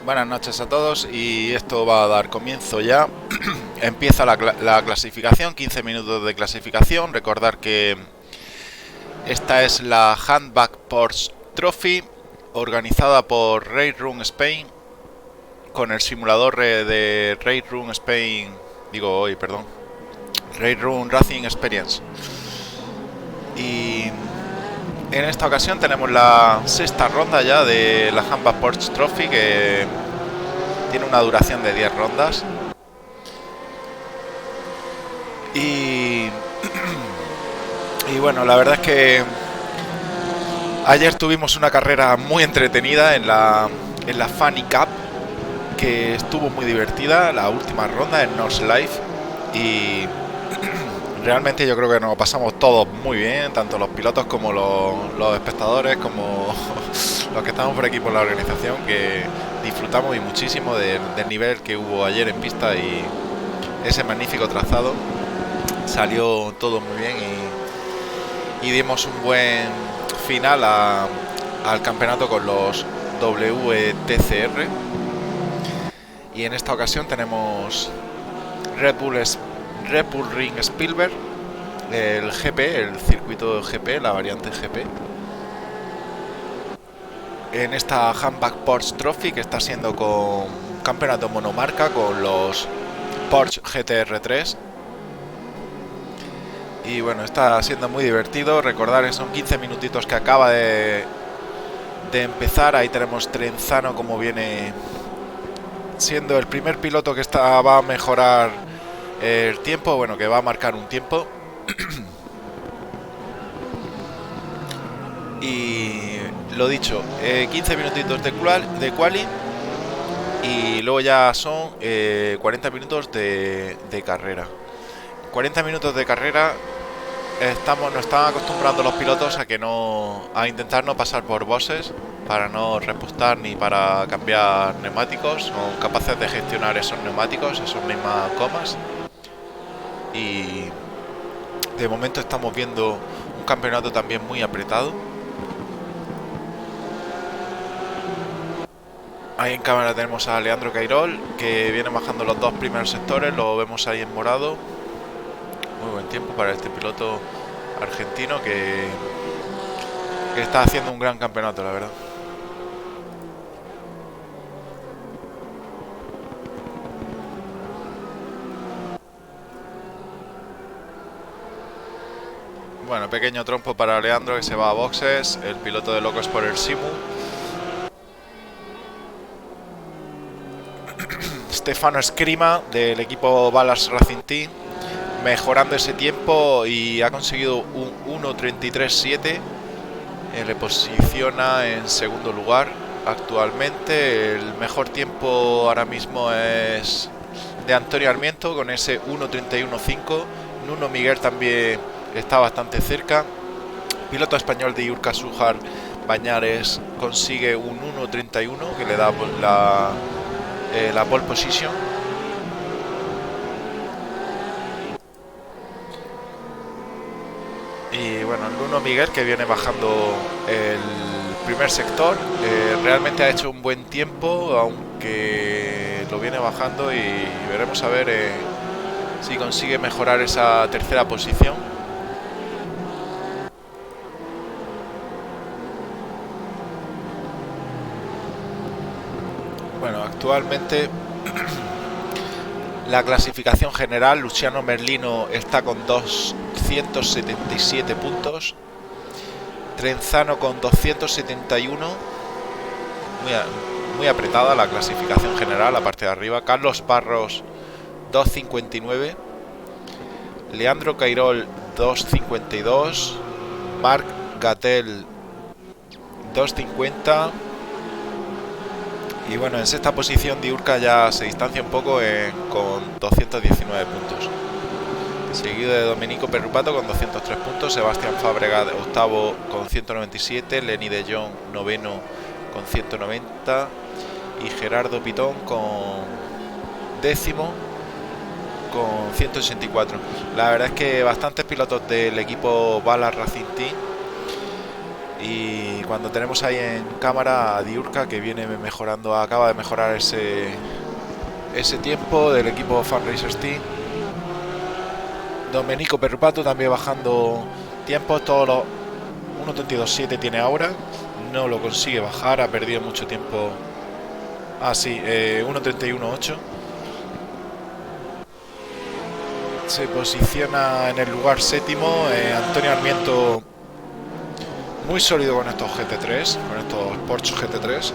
Buenas noches a todos y esto va a dar comienzo ya. Empieza la clasificación, 15 minutos de clasificación. Recordar que esta es la Handback Porsche Trophy organizada por Race Room Spain con el simulador de Race Room Spain, Race Room Racing Experience. Y en esta ocasión tenemos la sexta ronda ya de la Handback Porsche Trophy, que tiene una duración de 10 rondas. Y bueno, la verdad es que ayer tuvimos una carrera muy entretenida en la Funny Cup, que estuvo muy divertida, la última ronda en North Life, y realmente yo creo que nos pasamos todos muy bien, tanto los pilotos como los espectadores, como los que estamos por aquí por la organización, que disfrutamos y muchísimo del nivel que hubo ayer en pista y ese magnífico trazado. Salió todo muy bien y dimos un buen final al campeonato con los WTCR. Y en esta ocasión tenemos Red Bull Ring Spielberg, el GP, el circuito GP, la variante GP. En esta Handback Porsche Trophy, que está siendo con un campeonato monomarca con los Porsche GTR3. Y bueno, está siendo muy divertido. Recordar que son 15 minutitos que acaba de empezar. Ahí tenemos Trenzano como viene siendo el primer piloto que va a mejorar el tiempo, bueno, que va a marcar un tiempo. Y lo dicho, 15 minutitos de quali y luego ya son 40 minutos de carrera. 40 minutos de carrera. Nos están acostumbrando los pilotos a intentar no pasar por bosses para no repostar ni para cambiar neumáticos. Son capaces de gestionar esos neumáticos, esas mismas gomas. Y de momento estamos viendo un campeonato también muy apretado. Ahí en cámara tenemos a Leandro Cairol, que viene bajando los dos primeros sectores, lo vemos ahí en morado. Muy buen tiempo para este piloto argentino que está haciendo un gran campeonato, la verdad. Bueno, pequeño trompo para Leandro, que se va a boxes, el piloto de Locos por el Simu. Stefano Scrima del equipo Ballas Racing Team, mejorando ese tiempo y ha conseguido un 1.33.7. Le posiciona en segundo lugar actualmente. El mejor tiempo ahora mismo es de Antonio Armiento con ese 1.31.5. Nuno Miguel también está bastante cerca. Piloto español de Iurca Sujar Bañares consigue un 1.31 que le da la pole position. Y bueno, el Nuno Miguel, que viene bajando el primer sector, realmente ha hecho un buen tiempo, aunque lo viene bajando, y veremos a ver si consigue mejorar esa tercera posición. Bueno, actualmente la clasificación general, Luciano Merlino está con 277 puntos, Trenzano con 271, muy apretada la clasificación general, la parte de arriba. Carlos Barros 259, Leandro Cairol 252, Marc Gatel 250. Y bueno, en sexta posición Diurca ya se distancia un poco con 219 puntos. Seguido de Domenico Perrupato con 203 puntos, Sebastián Fábregas octavo con 197, Lenny de Jong noveno con 190 y Gerardo Pitón con décimo con 164. La verdad es que bastantes pilotos del equipo Ballas Racing Team Y cuando tenemos ahí en cámara a Diurca, que viene mejorando, acaba de mejorar ese tiempo del equipo Fan Racers Team. Domenico Perrupato también bajando tiempos, todos los 1.32.7 tiene ahora, no lo consigue bajar, ha perdido mucho tiempo. Ah, sí, 1.31.8. Se posiciona en el lugar séptimo. Antonio Armiento muy sólido con estos GT3, con estos Porsche GT3.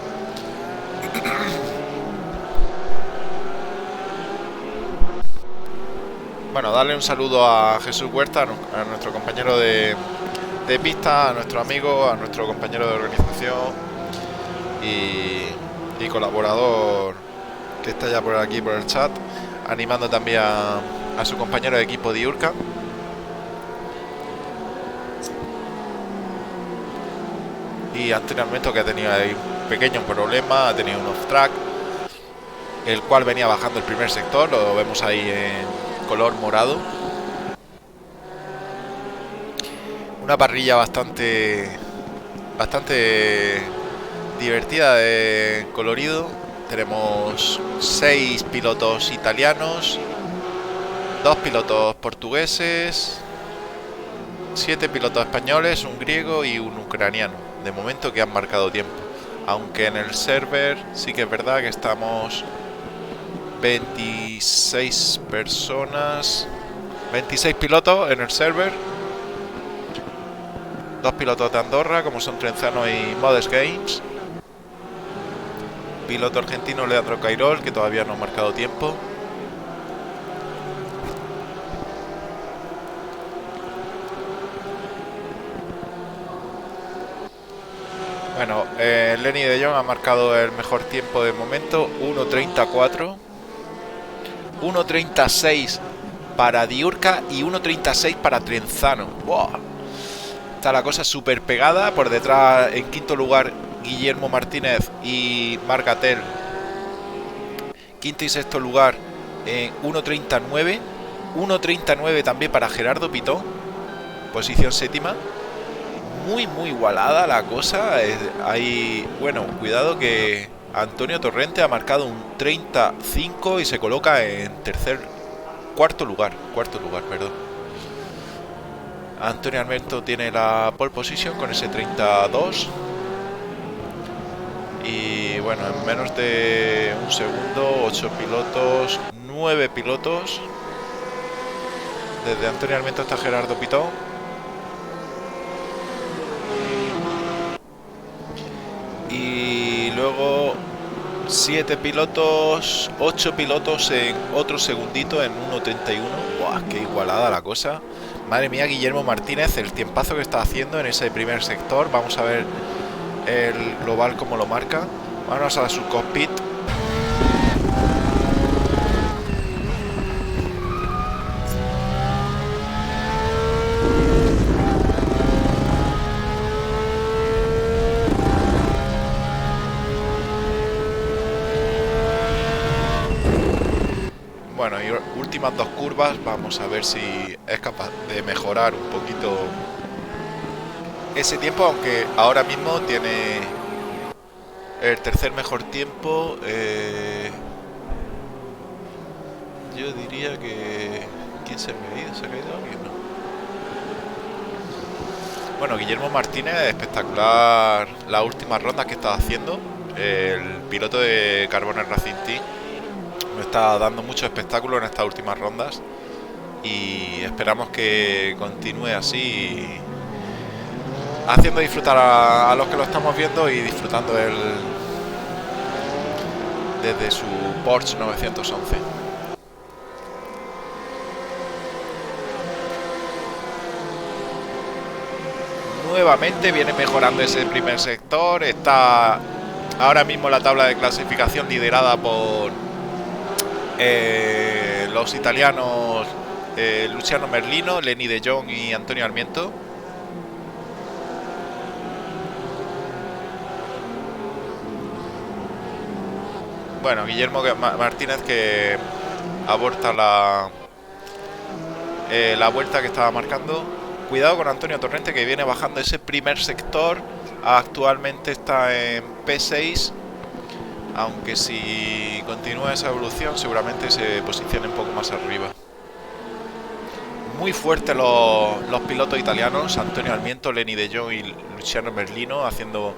Bueno, darle un saludo a Jesús Huerta, a nuestro compañero de pista, a nuestro amigo, a nuestro compañero de organización y colaborador que está ya por aquí por el chat, animando también a su compañero de equipo Diurca. Y Antonio Armento, que ha tenido ahí un pequeño problema, ha tenido un off-track, el cual venía bajando el primer sector, lo vemos ahí en color morado. Una parrilla bastante divertida de colorido. Tenemos 6 pilotos italianos, 2 pilotos portugueses, 7 pilotos españoles, un griego y un ucraniano, de momento, que han marcado tiempo. Aunque en el server sí que es verdad que estamos 26 personas, 26 pilotos en el server. 2 pilotos de Andorra, como son Trenzano y Modest Games. Piloto argentino Leandro Cairol, que todavía no ha marcado tiempo. Bueno, Lenny de Jong ha marcado el mejor tiempo de momento, 1.34. 1.36 para Diurca y 1.36 para Trenzano. ¡Wow! Está la cosa súper pegada. Por detrás, en quinto lugar, Guillermo Martínez y Marc Gatel. Quinto y sexto lugar en 1.39. 1.39 también para Gerardo Pitón, posición séptima. Muy igualada la cosa. Hay, bueno, cuidado que Antonio Torrente ha marcado un 35 y se coloca en cuarto lugar, perdón. Antonio Armento tiene la pole position con ese 32. Y bueno, en menos de un segundo, 8 pilotos, 9 pilotos. Desde Antonio Armento hasta Gerardo Pitón. Y luego 7 pilotos, 8 pilotos en otro segundito en 1.31. ¡Buah! ¡Qué igualada la cosa! Madre mía, Guillermo Martínez, el tiempazo que está haciendo en ese primer sector. Vamos a ver el global cómo lo marca. Vamos a su cockpit. Bueno, y últimas dos curvas, vamos a ver si es capaz de mejorar un poquito ese tiempo, aunque ahora mismo tiene el tercer mejor tiempo. Yo diría que... ¿Quién se me ha ido? ¿Se ha caído alguien? No. Bueno, Guillermo Martínez, espectacular las últimas rondas que está haciendo. El piloto de Carbonell Racing Team nos está dando mucho espectáculo en estas últimas rondas y esperamos que continúe así, haciendo disfrutar a los que lo estamos viendo y disfrutando desde su Porsche 911. Nuevamente viene mejorando ese primer sector. Está ahora mismo la tabla de clasificación liderada por los italianos Luciano Merlino, Lenny de Jong y Antonio Armiento. Bueno, Guillermo Martínez, que aborta la vuelta que estaba marcando. Cuidado con Antonio Torrente, que viene bajando ese primer sector. Actualmente está en P6, aunque si continúa esa evolución seguramente se posicione un poco más arriba. Muy fuertes los pilotos italianos, Antonio Almiento, Lenny De Jong y Luciano Merlino, haciendo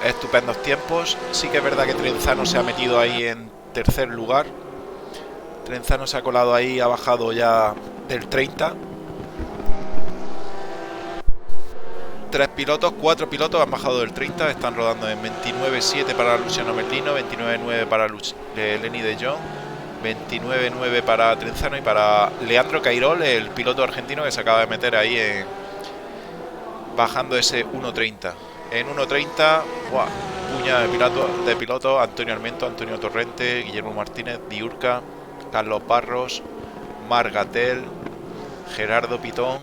estupendos tiempos. Sí que es verdad que Trenzano se ha metido ahí en tercer lugar. Trenzano se ha colado ahí, ha bajado ya del 30. Cuatro pilotos han bajado del 30, están rodando en 29.7 para Luciano Merlino, 29.9 para Lenny De Jong, 29.9 para Trenzano y para Leandro Cairol, el piloto argentino que se acaba de meter ahí bajando ese 1.30. En 1.30, puña de pilotos, Antonio Almiento, Antonio Torrente, Guillermo Martínez, Diurca, Carlos Barros, Margatel, Gerardo Pitón,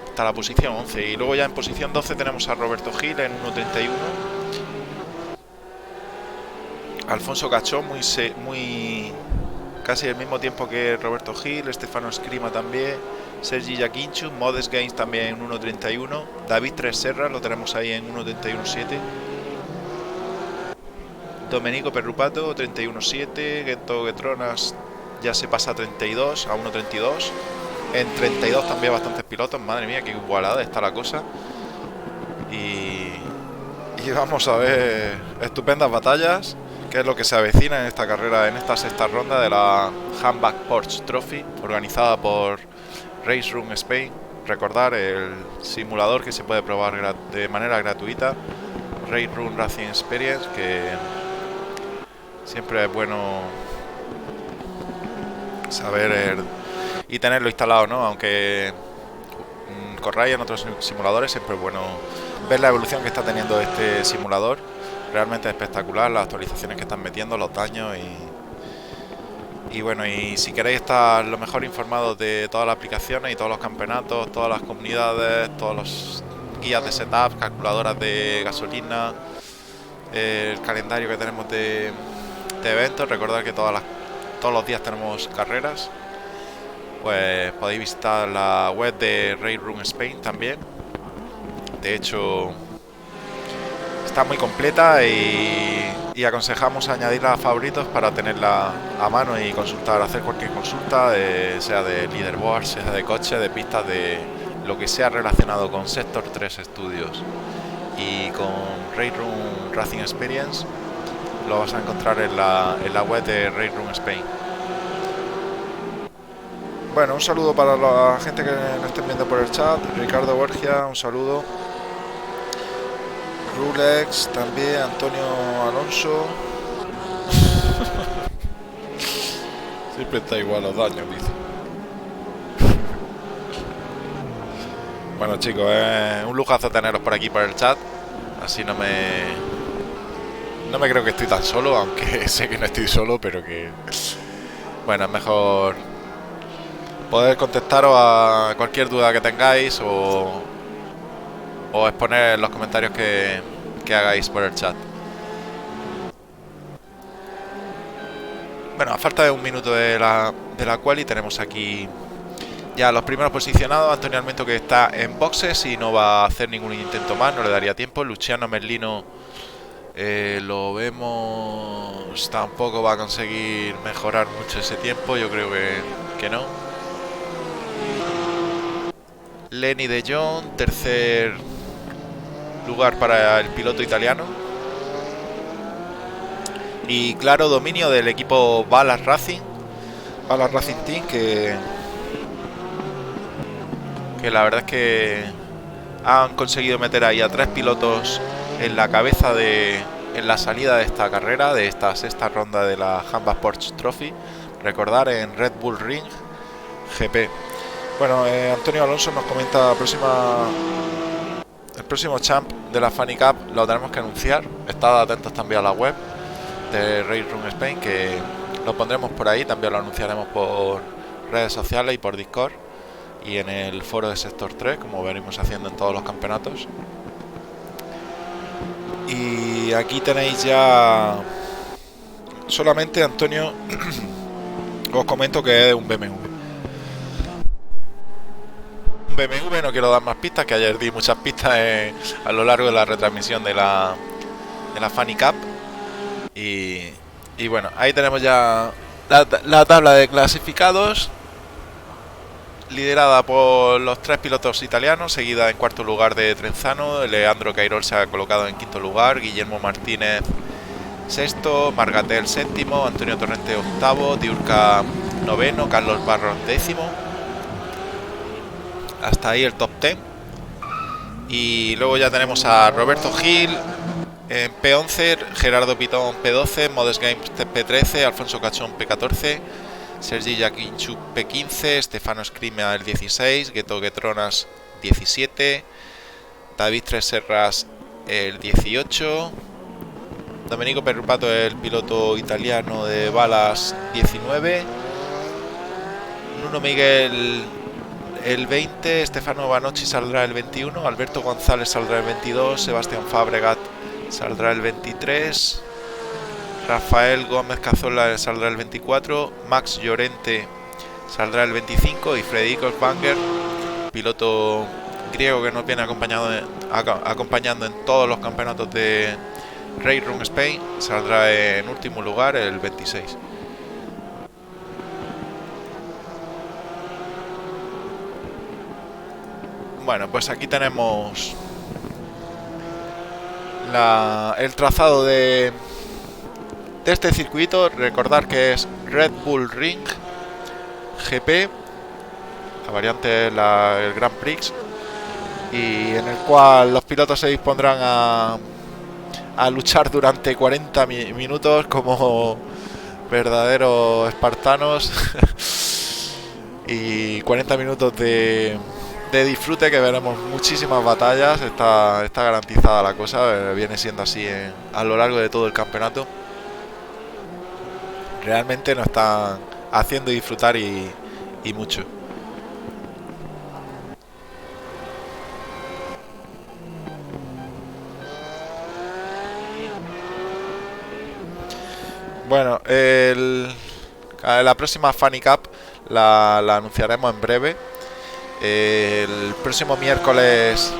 hasta la posición 11. Y luego ya en posición 12 tenemos a Roberto Gil en 1.31, Alfonso Cachón, muy casi el mismo tiempo que Roberto Gil, Stefano Scrima también, Sergi Jaquinchus, Modest Games también en 1.31, David Treserra lo tenemos ahí en 1.31.7, Domenico Perrupato 31.7, Gento Getronas ya se pasa a 32, a 1.32. En 32 también bastantes pilotos, madre mía, qué igualada está la cosa. Y vamos a ver estupendas batallas, que es lo que se avecina en esta carrera, en esta sexta ronda de la Handback Porsche Trophy, organizada por Race Room Spain. Recordar el simulador que se puede probar de manera gratuita, Race Room Racing Experience, que siempre es bueno saber y tenerlo instalado, ¿no? Aunque corráis en otros simuladores, siempre es bueno ver la evolución que está teniendo este simulador. Realmente espectacular, las actualizaciones que están metiendo, los daños y bueno, y si queréis estar lo mejor informados de todas las aplicaciones y todos los campeonatos, todas las comunidades, todos los guías de setup, calculadoras de gasolina, el calendario que tenemos de eventos, recordad que todos los días tenemos carreras, pues podéis visitar la web de Race Room Spain también. De hecho, está muy completa y aconsejamos añadirla a favoritos para tenerla a mano y consultar, hacer cualquier consulta, sea de leaderboard, sea de coche, de pistas, de lo que sea relacionado con Sector 3 Studios y con Race Room Racing Experience. Lo vas a encontrar en la web de Race Room Spain. Bueno, un saludo para la gente que nos estén viendo por el chat. Ricardo Borgia, un saludo. Rulex también, Antonio Alonso. Siempre está igual los daños, dice. Bueno, chicos, es un lujazo teneros por aquí por el chat. Así no me creo que estoy tan solo, aunque sé que no estoy solo, pero que bueno, es mejor poder contestaros a cualquier duda que tengáis o exponer en los comentarios que hagáis por el chat. Bueno, a falta de un minuto de la quali tenemos aquí ya los primeros posicionados. Antonio Almiento, que está en boxes y no va a hacer ningún intento más, no le daría tiempo. Luciano Merlino lo vemos, tampoco va a conseguir mejorar mucho ese tiempo, yo creo que no. Lenny De Jong, tercer lugar para el piloto italiano. Y claro, dominio del equipo Ballas Racing Team, que la verdad es que han conseguido meter ahí a 3 pilotos en la cabeza en la salida de esta carrera, de esta sexta ronda de la Handback Porsche Trophy. Recordar, en Red Bull Ring GP. Bueno, Antonio Alonso nos comenta el próximo champ de la Funny Cup lo tenemos que anunciar. Estad atentos también a la web de Race Room Spain, que lo pondremos por ahí. También lo anunciaremos por redes sociales y por Discord y en el foro de Sector 3, como venimos haciendo en todos los campeonatos. Y aquí tenéis ya solamente, Antonio, os comento que es un BMW. un BMW. No quiero dar más pistas, que ayer di muchas pistas a lo largo de la retransmisión de la Funny Cup. Y bueno, ahí tenemos ya la tabla de clasificados, liderada por los 3 pilotos italianos, seguida en cuarto lugar de Trenzano. Leandro Cairol se ha colocado en quinto lugar, Guillermo Martínez sexto, Margatel séptimo, Antonio Torrente octavo, Diurca noveno, Carlos Barros décimo. Hasta ahí el top 10. Y luego ya tenemos a Roberto Gil en P11, Gerardo Pitón P12, Modest Games P13, Alfonso Cachón P14, Sergi Jaquinchuk P15, Stefano Scrima el 16, Gueto Guetronas 17, David Tres Serras el 18, Domenico Perrupato, el piloto italiano de balas, 19, Nuno Miguel el 20, Stefano Banocchi saldrá el 21, Alberto González saldrá el 22, Sebastián Fabregat saldrá el 23, Rafael Gómez Cazola saldrá el 24, Max Llorente saldrá el 25 y Frederico Banger, piloto griego que nos viene acompañando en todos los campeonatos de Race Room Spain, saldrá en último lugar el 26. Bueno, pues aquí tenemos el trazado de este circuito. Recordar que es Red Bull Ring GP, la variante es el Grand Prix, y en el cual los pilotos se dispondrán a luchar durante 40 minutos como verdaderos espartanos y 40 minutos de disfrute, que veremos muchísimas batallas. Está garantizada la cosa, viene siendo así a lo largo de todo el campeonato. Realmente nos están haciendo disfrutar y mucho. Bueno, la próxima Funny Cup la anunciaremos en breve. El próximo miércoles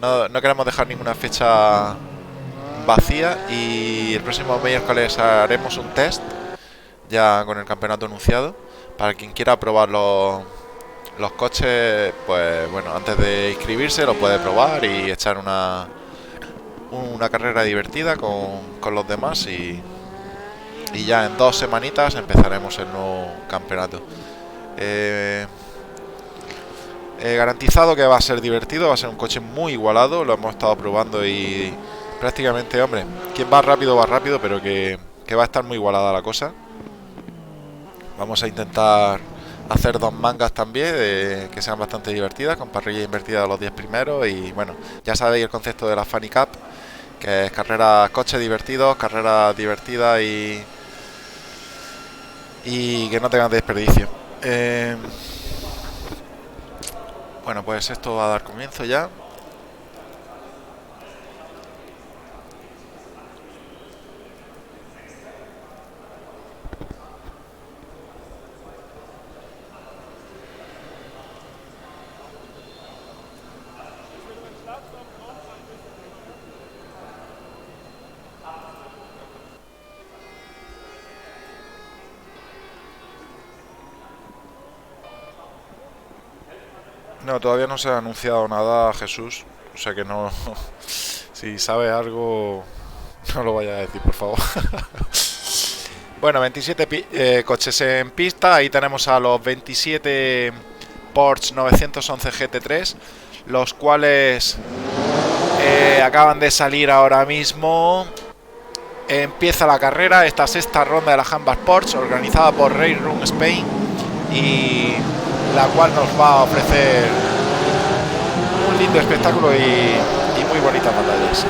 no queremos dejar ninguna fecha vacía, y el próximo miércoles haremos un test ya con el campeonato anunciado para quien quiera probar los coches. Pues bueno, antes de inscribirse lo puede probar y echar una carrera divertida con los demás, y ya en 2 semanitas empezaremos el nuevo campeonato. Garantizado que va a ser divertido, va a ser un coche muy igualado, lo hemos estado probando y prácticamente, hombre, quien va rápido, pero que va a estar muy igualada la cosa. Vamos a intentar hacer 2 mangas también, que sean bastante divertidas, con parrilla invertida a los 10 primeros, y bueno, ya sabéis el concepto de la Funny Cup, que es coches divertidos, carreras divertidas y que no tengan desperdicio. Bueno, pues esto va a dar comienzo ya. No, todavía no se ha anunciado nada, Jesús. O sea que no. Si sabes algo, no lo vayas a decir, por favor. Bueno, 27 coches en pista. Ahí tenemos a los 27 Porsche 911 GT3, los cuales acaban de salir ahora mismo. Empieza la carrera, esta 6ª ronda de la Handball Porsche, organizada por Race Room Spain, y la cual nos va a ofrecer un lindo espectáculo y muy bonitas batallas.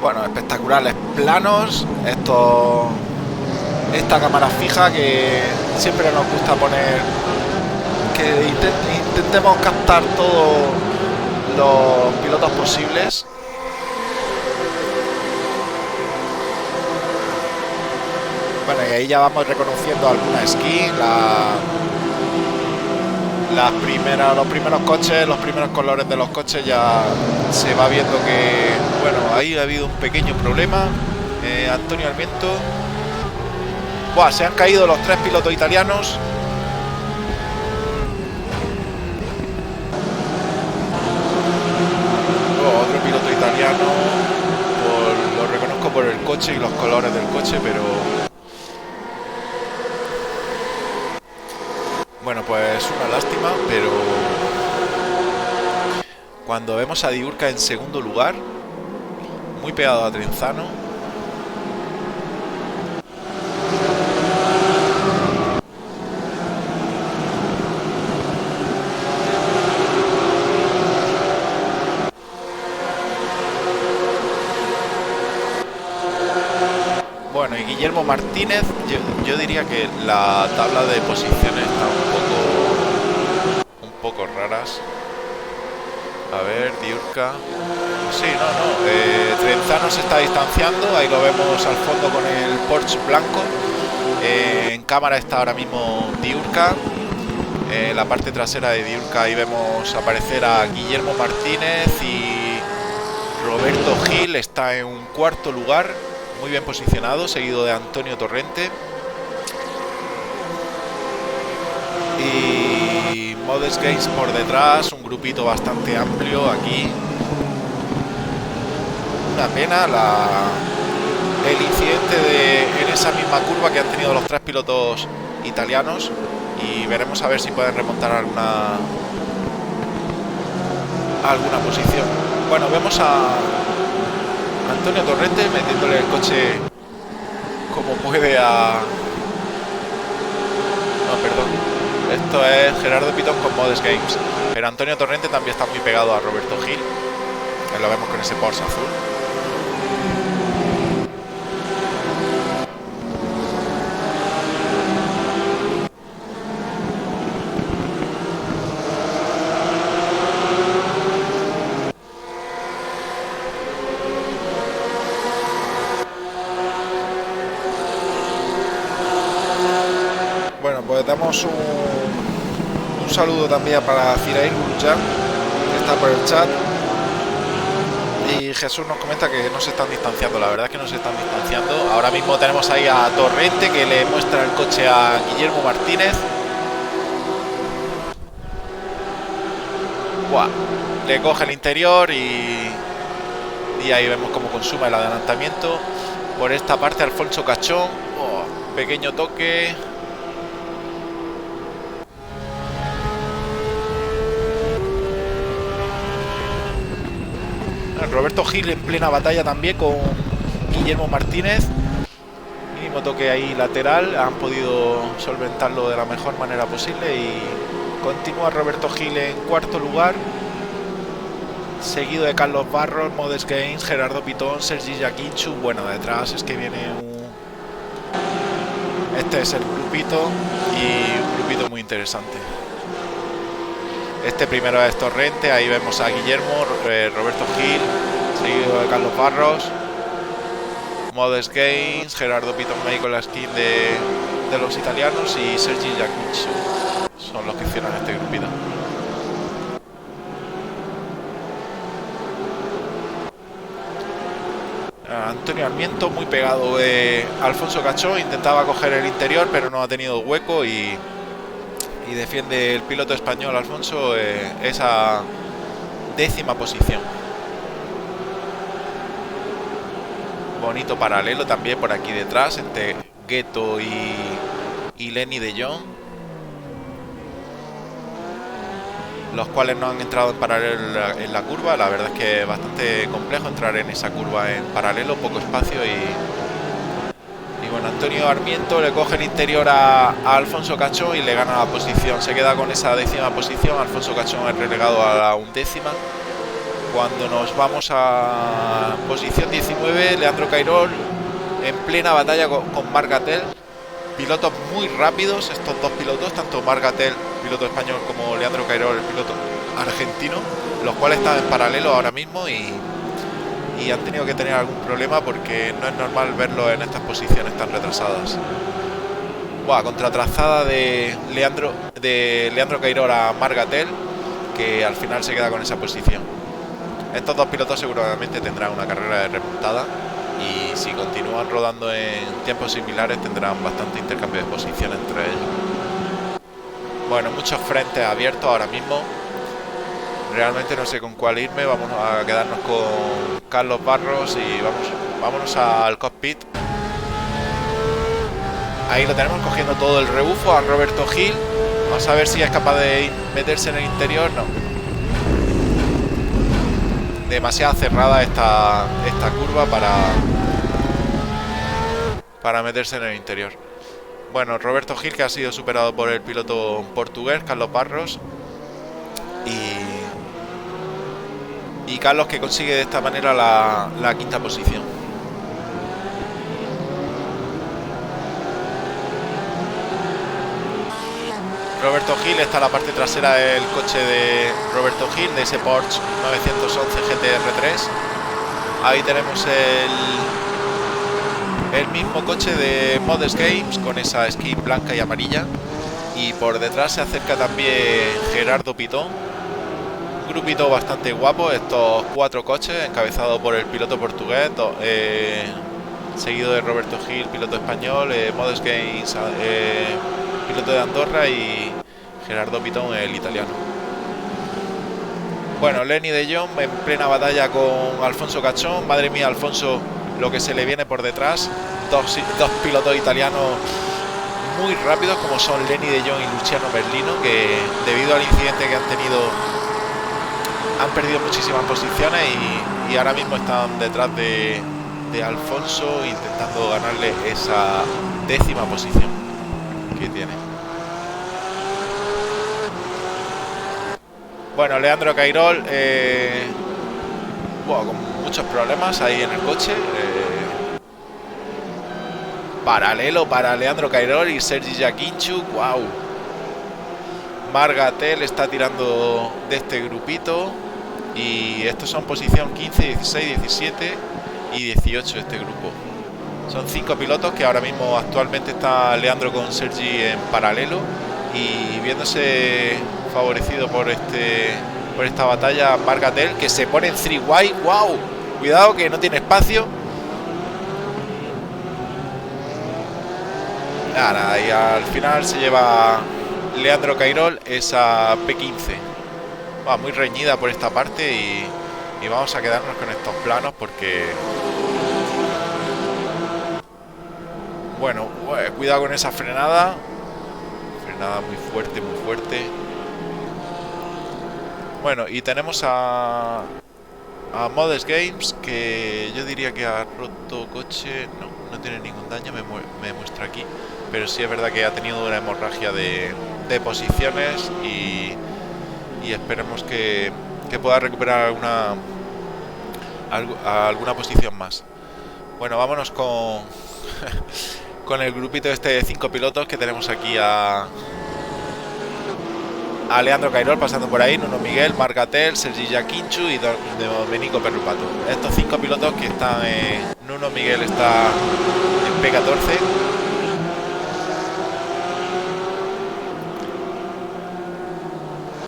Bueno, espectaculares planos, esta cámara fija que siempre nos gusta poner, que intentemos captar todos los pilotos posibles. Bueno, y ahí ya vamos reconociendo alguna skin, los primeros coches, los primeros colores de los coches. Ya se va viendo que, bueno, ahí ha habido un pequeño problema. Antonio Armiento. Buah, se han caído los 3 pilotos italianos. Otro piloto italiano. Lo reconozco por el coche y los colores del coche, pero bueno, pues una lástima. Pero cuando vemos a Diurca en segundo lugar, muy pegado a Trenzano. Bueno, y Guillermo Martínez, yo diría que la tabla de posiciones está un poco raras. A ver, Diurca. Sí, no. Trenzano se está distanciando. Ahí lo vemos al fondo con el Porsche blanco. En cámara está ahora mismo Diurca. En la parte trasera de Diurca ahí vemos aparecer a Guillermo Martínez, y Roberto Gil está en un cuarto lugar, muy bien posicionado, seguido de Antonio Torrente. Y Modest Games por detrás, un grupito bastante amplio aquí. Una pena el incidente en esa misma curva que han tenido los 3 pilotos italianos, y veremos a ver si pueden remontar alguna posición. Bueno, vemos a Antonio Torrente metiéndole el coche como puede a... No, perdón. Esto es Gerardo Pitón con Modest Games. Pero Antonio Torrente también está muy pegado a Roberto Gil. Ahí lo vemos con ese Porsche azul. Bueno, pues damos un saludo también para Cirail Gurjan, que está por el chat. Y Jesús nos comenta que no se están distanciando. La verdad es que no se están distanciando. Ahora mismo tenemos ahí a Torrente, que le muestra el coche a Guillermo Martínez. Buah, le coge el interior y ahí vemos cómo consume el adelantamiento. Por esta parte Alfonso Cachón. Pequeño toque. Roberto Gil en plena batalla también con Guillermo Martínez. Mínimo toque ahí lateral. Han podido solventarlo de la mejor manera posible. Y continúa Roberto Gil en cuarto lugar, seguido de Carlos Barros, Modest Games, Gerardo Pitón, Sergi Yaquinchu. Bueno, detrás es que viene este es el grupito, y un grupito muy interesante. Este primero es Torrente, ahí vemos a Guillermo, Roberto Gil, seguido de Carlos Barros, Modest Games, Gerardo Pitón ahí con la skin de los italianos, y Sergi Yaquinchu. Son los que hicieron este grupito. Antonio Armiento muy pegado de Alfonso Cachón, intentaba coger el interior pero no ha tenido hueco, y defiende el piloto español Alfonso esa 10ª posición. Bonito paralelo también por aquí detrás entre Gueto y Lenny de Jong, los cuales no han entrado en paralelo en la curva. La verdad es que es bastante complejo entrar en esa curva en paralelo, poco espacio, y bueno, Antonio Armiento le coge el interior a Alfonso Cachón y le gana la posición. Se queda con esa 10ª posición. Alfonso Cachón es relegado a la 11ª. Cuando nos vamos a posición 19, Leandro Cairol en plena batalla con Marc Gatel. Pilotos muy rápidos estos dos pilotos, tanto Marc Gatel, piloto español, como Leandro Cairol, el piloto argentino, los cuales están en paralelo ahora mismo, y y han tenido que tener algún problema porque no es normal verlo en estas posiciones tan retrasadas. Buah, contratrazada de Leandro Cairol a Margatel, que al final se queda con esa posición. Estos dos pilotos seguramente tendrán una carrera de remontada y si continúan rodando en tiempos similares tendrán bastante intercambio de posición entre ellos. Bueno, muchos frentes abiertos ahora mismo. Realmente no sé con cuál irme. Vamos a quedarnos con Carlos Barros y vámonos al cockpit. Ahí lo tenemos cogiendo todo el rebufo a Roberto Gil. Vamos a ver si es capaz de meterse en el interior. No. Demasiado cerrada esta curva para meterse en el interior. Bueno, Roberto Gil, que ha sido superado por el piloto portugués Carlos Barros, y Carlos, que consigue de esta manera la quinta posición. Roberto Gil, está en la parte trasera del coche de Roberto Gil, de ese Porsche 911 GTR3. Ahí tenemos el mismo coche de Modest Games con esa skin blanca y amarilla. Y por detrás se acerca también Gerardo Pitón. Un grupito bastante guapo, estos 4 coches, encabezados por el piloto portugués, seguido de Roberto Gil, piloto español, Modest Games, piloto de Andorra, y Gerardo Pitón, el italiano. Bueno, Lenny de Jong en plena batalla con Alfonso Cachón. Madre mía, Alfonso, lo que se le viene por detrás. Dos pilotos italianos muy rápidos como son Lenny de Jong y Luciano Merlino, que debido al incidente que han tenido han perdido muchísimas posiciones y ahora mismo están detrás de Alfonso, intentando ganarle esa 10ª posición que tiene. Bueno, Leandro Cairol con muchos problemas ahí en el coche, paralelo para Leandro Cairol y Sergi Jakinchuk. Wow. Margatel está tirando de este grupito y estos son posición 15, 16, 17 y 18 de este grupo. Son 5 pilotos que ahora mismo actualmente está Leandro con Sergi en paralelo y viéndose favorecido por esta batalla Margatel, que se pone en 3 wide. Wow, cuidado que no tiene espacio. Nada, y al final se lleva Leandro Cairol esa P15. Muy reñida por esta parte y vamos a quedarnos con estos planos porque bueno, cuidado con esa frenada muy fuerte, muy fuerte. Bueno, y tenemos a Modest Games, que yo diría que ha roto coche. No tiene ningún daño, me muestra aquí, pero sí es verdad que ha tenido una hemorragia de posiciones y esperemos que pueda recuperar alguna posición más. Bueno, vámonos con con el grupito este de 5 pilotos que tenemos aquí a Leandro Cairol pasando por ahí, Nuno Miguel, Margatel, Sergi Jakinchu y Domenico Perrupato. Estos 5 pilotos que están Nuno Miguel está en P14.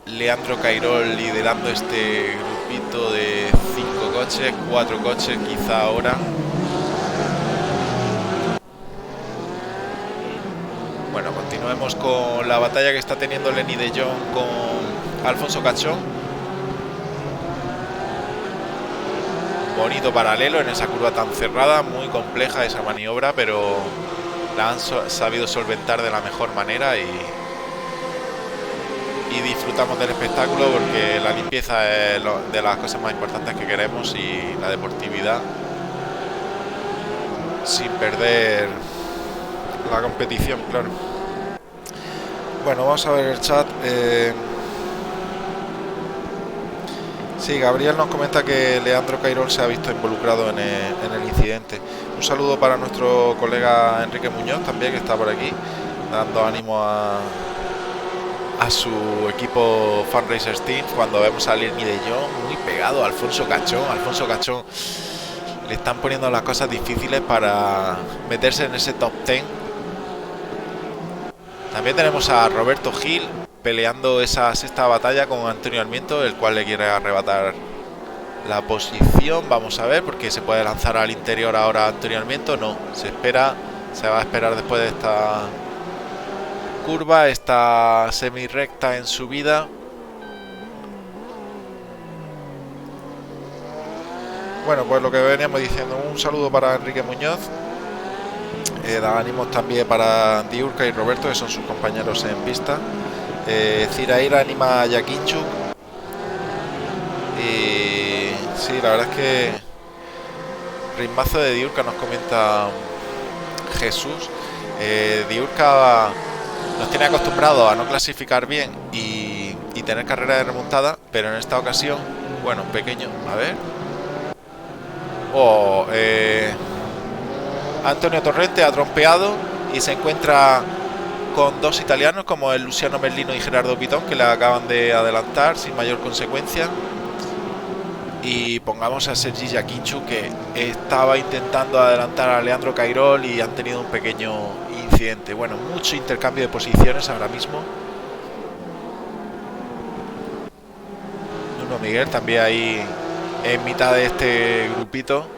Leandro Cairol liderando este grupito de 5 coches, 4 coches quizá ahora. Bueno, continuemos con la batalla que está teniendo Lenny de Jong con Alfonso Cachón. Bonito paralelo en esa curva tan cerrada, muy compleja esa maniobra, pero la han sabido solventar de la mejor manera y disfrutamos del espectáculo porque la limpieza es de las cosas más importantes que queremos y la deportividad sin perder la competición, claro. Bueno, vamos a ver el chat. Sí, Gabriel nos comenta que Leandro Cairol se ha visto involucrado en el incidente. Un saludo para nuestro colega Enrique Muñoz también, que está por aquí dando ánimo a su equipo Fun Racers Team cuando vemos a Lenny de Jong muy pegado a Alfonso Cachón. le están poniendo las cosas difíciles para meterse en ese top 10. También tenemos a Roberto Gil peleando esa sexta batalla con Antonio Almiento, el cual le quiere arrebatar la posición. Vamos a ver, porque se puede lanzar al interior ahora Antonio Almiento. No, se va a esperar después de esta curva, esta semi recta en subida. Bueno, pues lo que veníamos diciendo, un saludo para Enrique Muñoz. Da ánimos también para Diurka y Roberto, que son sus compañeros en pista. Zirair anima a Yakinchuk. Y sí, la verdad es que ritmazo de Diurka, nos comenta Jesús. Diurka nos tiene acostumbrados a no clasificar bien y tener carrera de remontada, pero en esta ocasión, bueno, pequeño, a ver. Antonio Torrente ha trompeado y se encuentra con dos italianos como el Luciano Merlino y Gerardo Pitón, que le acaban de adelantar sin mayor consecuencia. Y pongamos a Sergi Yakinchuk, que estaba intentando adelantar a Leandro Cairol y han tenido un pequeño incidente. Bueno, mucho intercambio de posiciones ahora mismo. Nuno Miguel también ahí en mitad de este grupito.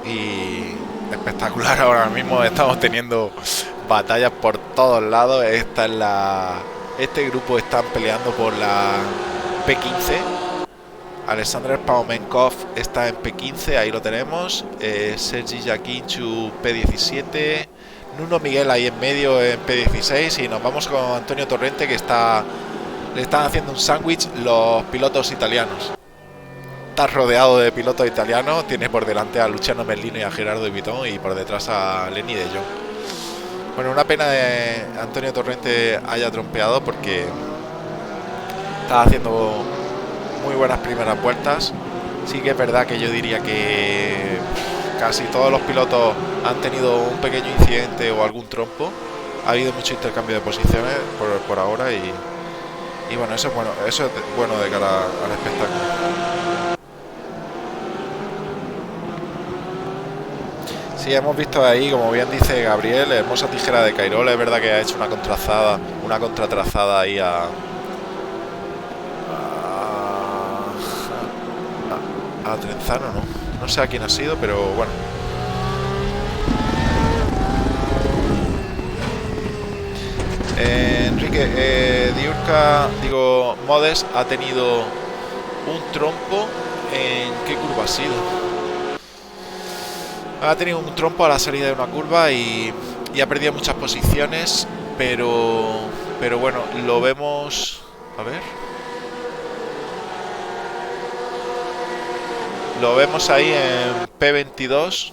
Y espectacular, ahora mismo estamos teniendo batallas por todos lados. Este grupo están peleando por la P15. Alexander Paumenkov está en P15, ahí lo tenemos. Sergi Yakinchuk P17. Nuno Miguel ahí en medio en P16. Y nos vamos con Antonio Torrente, que le están haciendo un sándwich los pilotos italianos. Está rodeado de pilotos italianos. Tiene por delante a Luciano Merlino y a Gerardo Pitón, y por detrás a Lenny de Jong. Bueno, una pena de Antonio Torrente haya trompeado, porque está haciendo muy buenas primeras vueltas. Sí que es verdad que yo diría que casi todos los pilotos han tenido un pequeño incidente o algún trompo. Ha habido mucho intercambio de posiciones por ahora, y bueno, eso es bueno de cara al espectáculo. Sí, hemos visto ahí, como bien dice Gabriel, hermosa tijera de Cairol. Es verdad que ha hecho una contratrazada ahí a Trenzano, no sé a quién ha sido, pero bueno. Enrique, Modes ha tenido un trompo. ¿En qué curva ha sido? Ha tenido un trompo a la salida de una curva y ha perdido muchas posiciones, pero bueno, lo vemos. A ver. Lo vemos ahí en P22,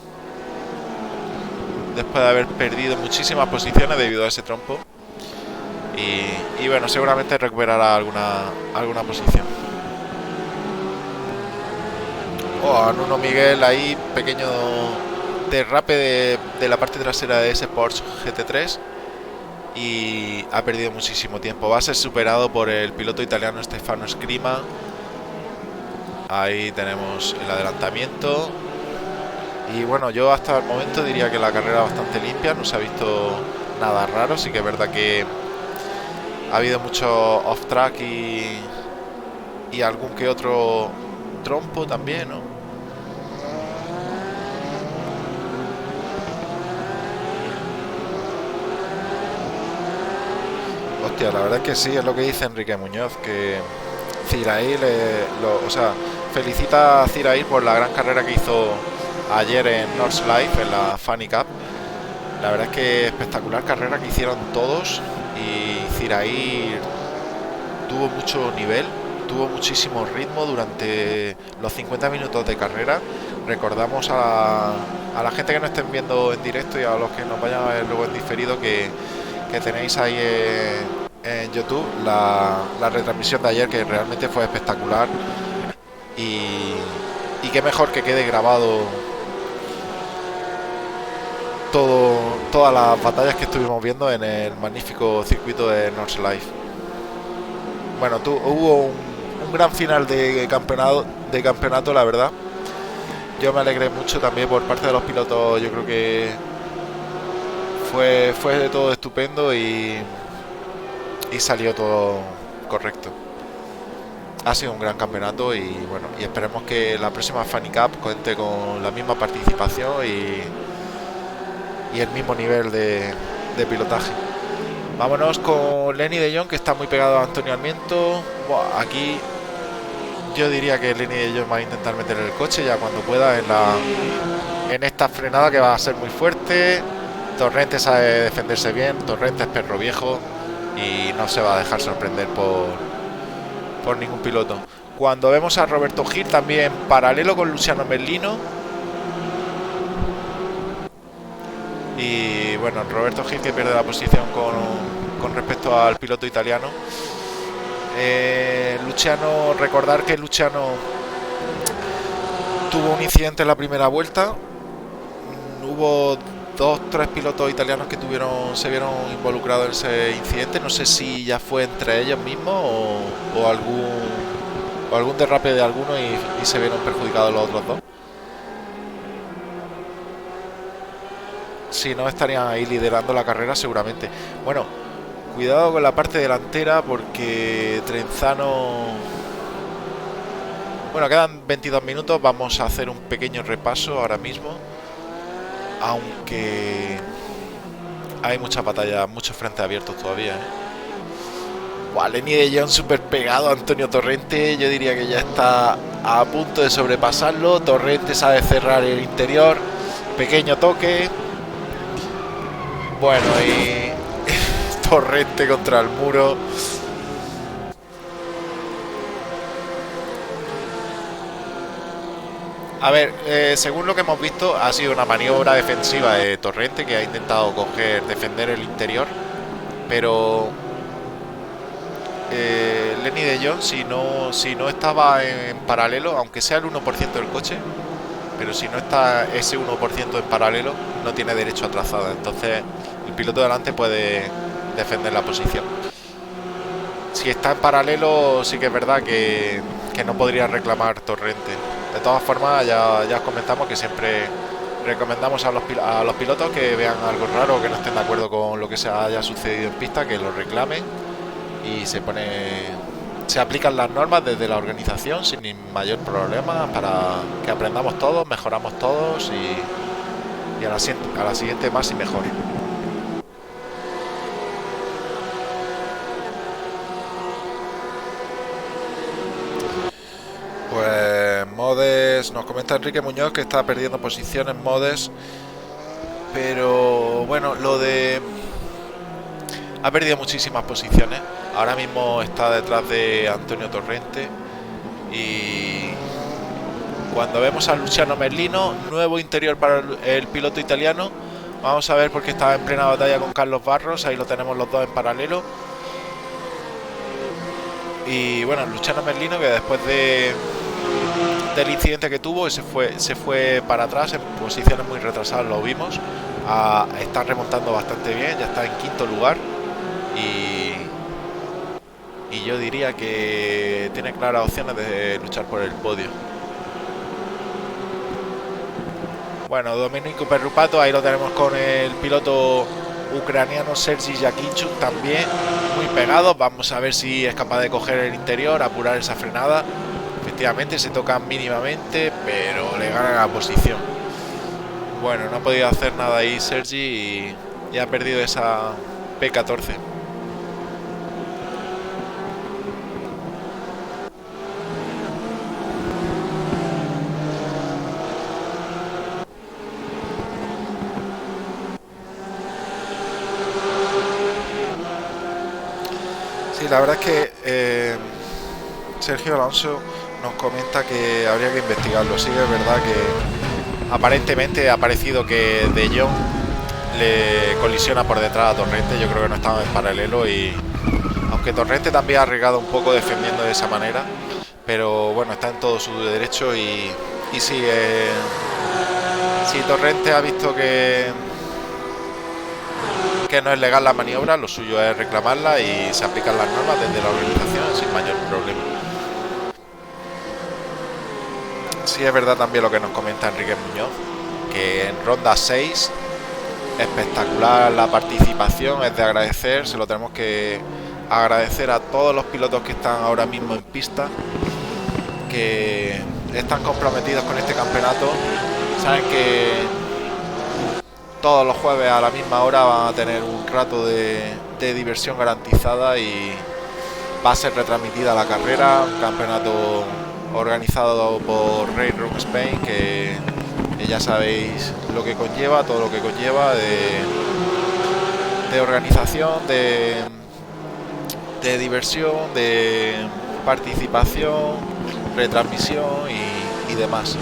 después de haber perdido muchísimas posiciones debido a ese trompo. Y bueno, seguramente recuperará alguna posición. A Nuno Miguel ahí, pequeño derrape de la parte trasera de ese Porsche GT3, y ha perdido muchísimo tiempo. Va a ser superado por el piloto italiano Stefano Scrima. Ahí tenemos el adelantamiento. Y bueno, yo hasta el momento diría que la carrera es bastante limpia, no se ha visto nada raro. Sí que es verdad que ha habido mucho off-track y algún que otro trompo también, ¿no? Hostia, la verdad es que sí, es lo que dice Enrique Muñoz, que Zirair, felicita a Zirair por la gran carrera que hizo ayer en North Life, en la Funny Cup. La verdad es que espectacular carrera que hicieron todos, y Zirair tuvo mucho nivel, tuvo muchísimo ritmo durante los 50 minutos de carrera. Recordamos a la gente que no estén viendo en directo y a los que nos vayan a ver luego en diferido que tenéis ahí en YouTube la retransmisión de ayer, que realmente fue espectacular, y qué mejor que quede grabado todas las batallas que estuvimos viendo en el magnífico circuito de North Life. Bueno, hubo un gran final de campeonato, la verdad. yo me alegré mucho también por parte de los pilotos. Yo creo que fue todo estupendo y salió todo correcto. Ha sido un gran campeonato y bueno, y esperemos que la próxima Fanny Cup cuente con la misma participación y el mismo nivel de pilotaje. Vámonos con Lenny de Jong, que está muy pegado a Antonio Almiento. Buah, aquí yo diría que Lenny de Jong va a intentar meter el coche ya cuando pueda en esta frenada, que va a ser muy fuerte. Torrente sabe defenderse bien, Torrente es perro viejo y no se va a dejar sorprender por ningún piloto. Cuando vemos a Roberto Gil también paralelo con Luciano Merlino. Y bueno, Roberto Gil que pierde la posición con respecto al piloto italiano. Luciano, recordar que Luciano tuvo un incidente en la primera vuelta. Hubo 2-3 pilotos italianos que se vieron involucrados en ese incidente. No sé si ya fue entre ellos mismos o algún derrape de alguno y se vieron perjudicados los otros dos. Si no, estarían ahí liderando la carrera seguramente. Bueno, cuidado con la parte delantera porque Trenzano... Bueno, quedan 22 minutos. Vamos a hacer un pequeño repaso ahora mismo. Aunque hay muchas batallas, muchos frentes abiertos todavía, Lenny de Jong súper pegado a Antonio Torrente. Yo diría que ya está a punto de sobrepasarlo. Torrente sabe cerrar el interior. Pequeño toque. Bueno, y Torrente contra el muro. A ver, según lo que hemos visto, ha sido una maniobra defensiva de Torrente, que ha intentado defender el interior. Pero Lenny de Jong, si no estaba en paralelo, aunque sea el 1% del coche, pero si no está ese 1% en paralelo, no tiene derecho a trazada. Entonces el piloto delante puede defender la posición. Si está en paralelo, sí que es verdad que no podría reclamar Torrente. De todas formas, ya os comentamos que siempre recomendamos a los pilotos que vean algo raro o que no estén de acuerdo con lo que se haya sucedido en pista, que lo reclamen y se aplican las normas desde la organización sin ni mayor problema para que aprendamos todos, mejoramos todos y a la siguiente más y mejor. Pues Modes, nos comenta Enrique Muñoz que está perdiendo posiciones Modes, pero bueno, ha perdido muchísimas posiciones. Ahora mismo está detrás de Antonio Torrente. Y cuando vemos a Luciano Merlino, nuevo interior para el piloto italiano. Vamos a ver porque estaba en plena batalla con Carlos Barros. Ahí lo tenemos los dos en paralelo. Y bueno, Luciano Merlino, que después del incidente que tuvo, se fue para atrás en posiciones muy retrasadas, lo vimos. Está remontando bastante bien, ya está en quinto lugar. Y yo diría que tiene claras opciones de luchar por el podio. Bueno, Domenico Perrupato, ahí lo tenemos con el piloto ucraniano Sergi Yakinchuk también, muy pegado. Vamos a ver si es capaz de coger el interior, apurar esa frenada. Efectivamente se tocan mínimamente, pero le gana la posición. Bueno, no ha podido hacer nada ahí Sergi y ha perdido esa P14. Sí, la verdad es que Sergio Alonso nos comenta que habría que investigarlo. Sí, es verdad que aparentemente ha parecido que De Jong le colisiona por detrás a Torrente. Yo creo que no estaban en paralelo y aunque Torrente también ha arriesgado un poco defendiendo de esa manera, pero bueno, está en todo su derecho y si Torrente ha visto que no es legal la maniobra, lo suyo es reclamarla y se aplican las normas desde la organización sin mayor problema. sí es verdad también lo que nos comenta Enrique Muñoz, que en ronda 6 espectacular la participación, es de agradecer, se lo tenemos que agradecer a todos los pilotos que están ahora mismo en pista, que están comprometidos con este campeonato, saben que todos los jueves a la misma hora van a tener un rato de diversión garantizada y va a ser retransmitida la carrera, un campeonato organizado por Race Room Spain, que ya sabéis lo que conlleva, todo lo que conlleva de organización, de diversión, de participación, retransmisión y demás.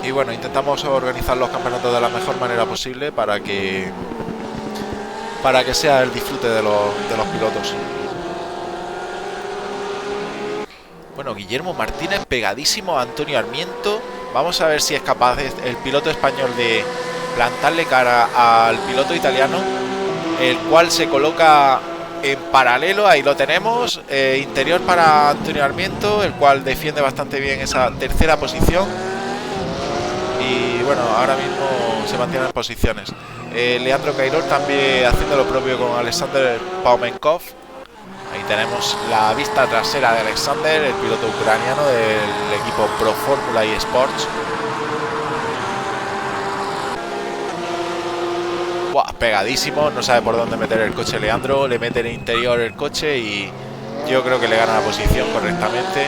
Y bueno, intentamos organizar los campeonatos de la mejor manera posible para que sea el disfrute de los pilotos. Bueno, Guillermo Martínez pegadísimo a Antonio Armiento. Vamos a ver si es capaz el piloto español de plantarle cara al piloto italiano, el cual se coloca en paralelo. Ahí lo tenemos, interior para Antonio Armiento, el cual defiende bastante bien esa tercera posición. Y bueno, ahora mismo se mantienen posiciones. Leandro Cairol también haciendo lo propio con Alexander Paumenkov. Ahí tenemos la vista trasera de Alexander, el piloto ucraniano del equipo Pro Formula eSports. Buah, pegadísimo, no sabe por dónde meter el coche Leandro, le mete en el interior el coche y yo creo que le gana la posición correctamente.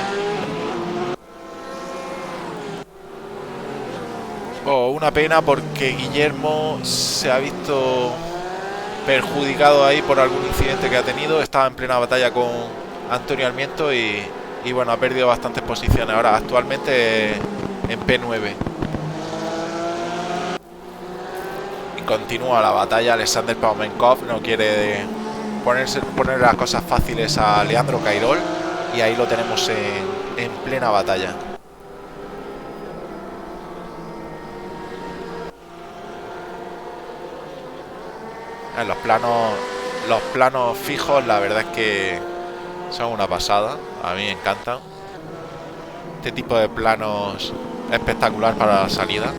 Oh, una pena porque Guillermo se ha visto perjudicado ahí por algún incidente que ha tenido. Estaba en plena batalla con Antonio Armiento y bueno, ha perdido bastantes posiciones. Ahora actualmente en P9. Y continúa la batalla. Alexander Paumenkov no quiere poner las cosas fáciles a Leandro Cairol y ahí lo tenemos en plena batalla. En los planos fijos, la verdad es que son una pasada. A mí me encantan. Este tipo de planos espectacular para la salida.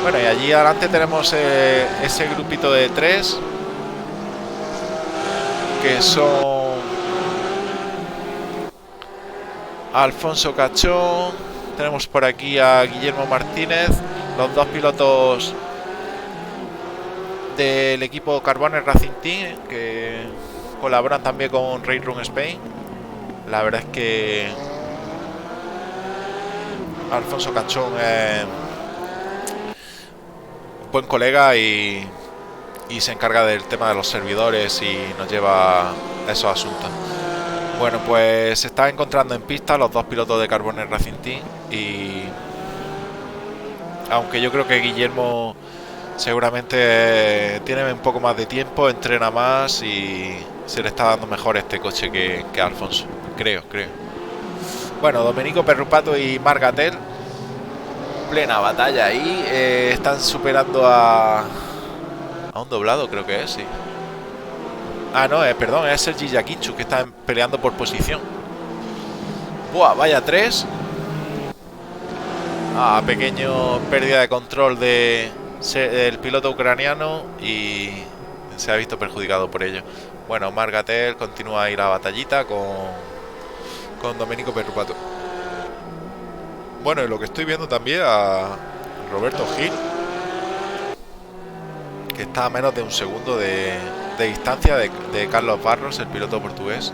Bueno, y allí adelante tenemos ese grupito de 3 que son Alfonso Cachón. Tenemos por aquí a Guillermo Martínez, los dos pilotos del equipo Carbone Racing Team, que colaboran también con Race Room Spain. La verdad es que Alfonso Cachón es buen colega y se encarga del tema de los servidores y nos lleva esos asuntos. Bueno, pues se están encontrando en pista los dos pilotos de Carbone Racing Team y aunque yo creo que Guillermo seguramente tiene un poco más de tiempo, entrena más y se le está dando mejor este coche que Alfonso, creo. Bueno, Domenico Perrupato y Marc Gatell, plena batalla ahí, están superando a un doblado, creo que es, sí. Ah, no, perdón, es Sergi Yakinchu que está peleando por posición. Buah, vaya 3. Pequeño pérdida de control del piloto ucraniano y se ha visto perjudicado por ello. Bueno, Marc Gatell continúa ahí la batallita con Domenico Perrupato. Bueno, y lo que estoy viendo también a Roberto Gil, que está a menos de un segundo de distancia de Carlos Barros, el piloto portugués.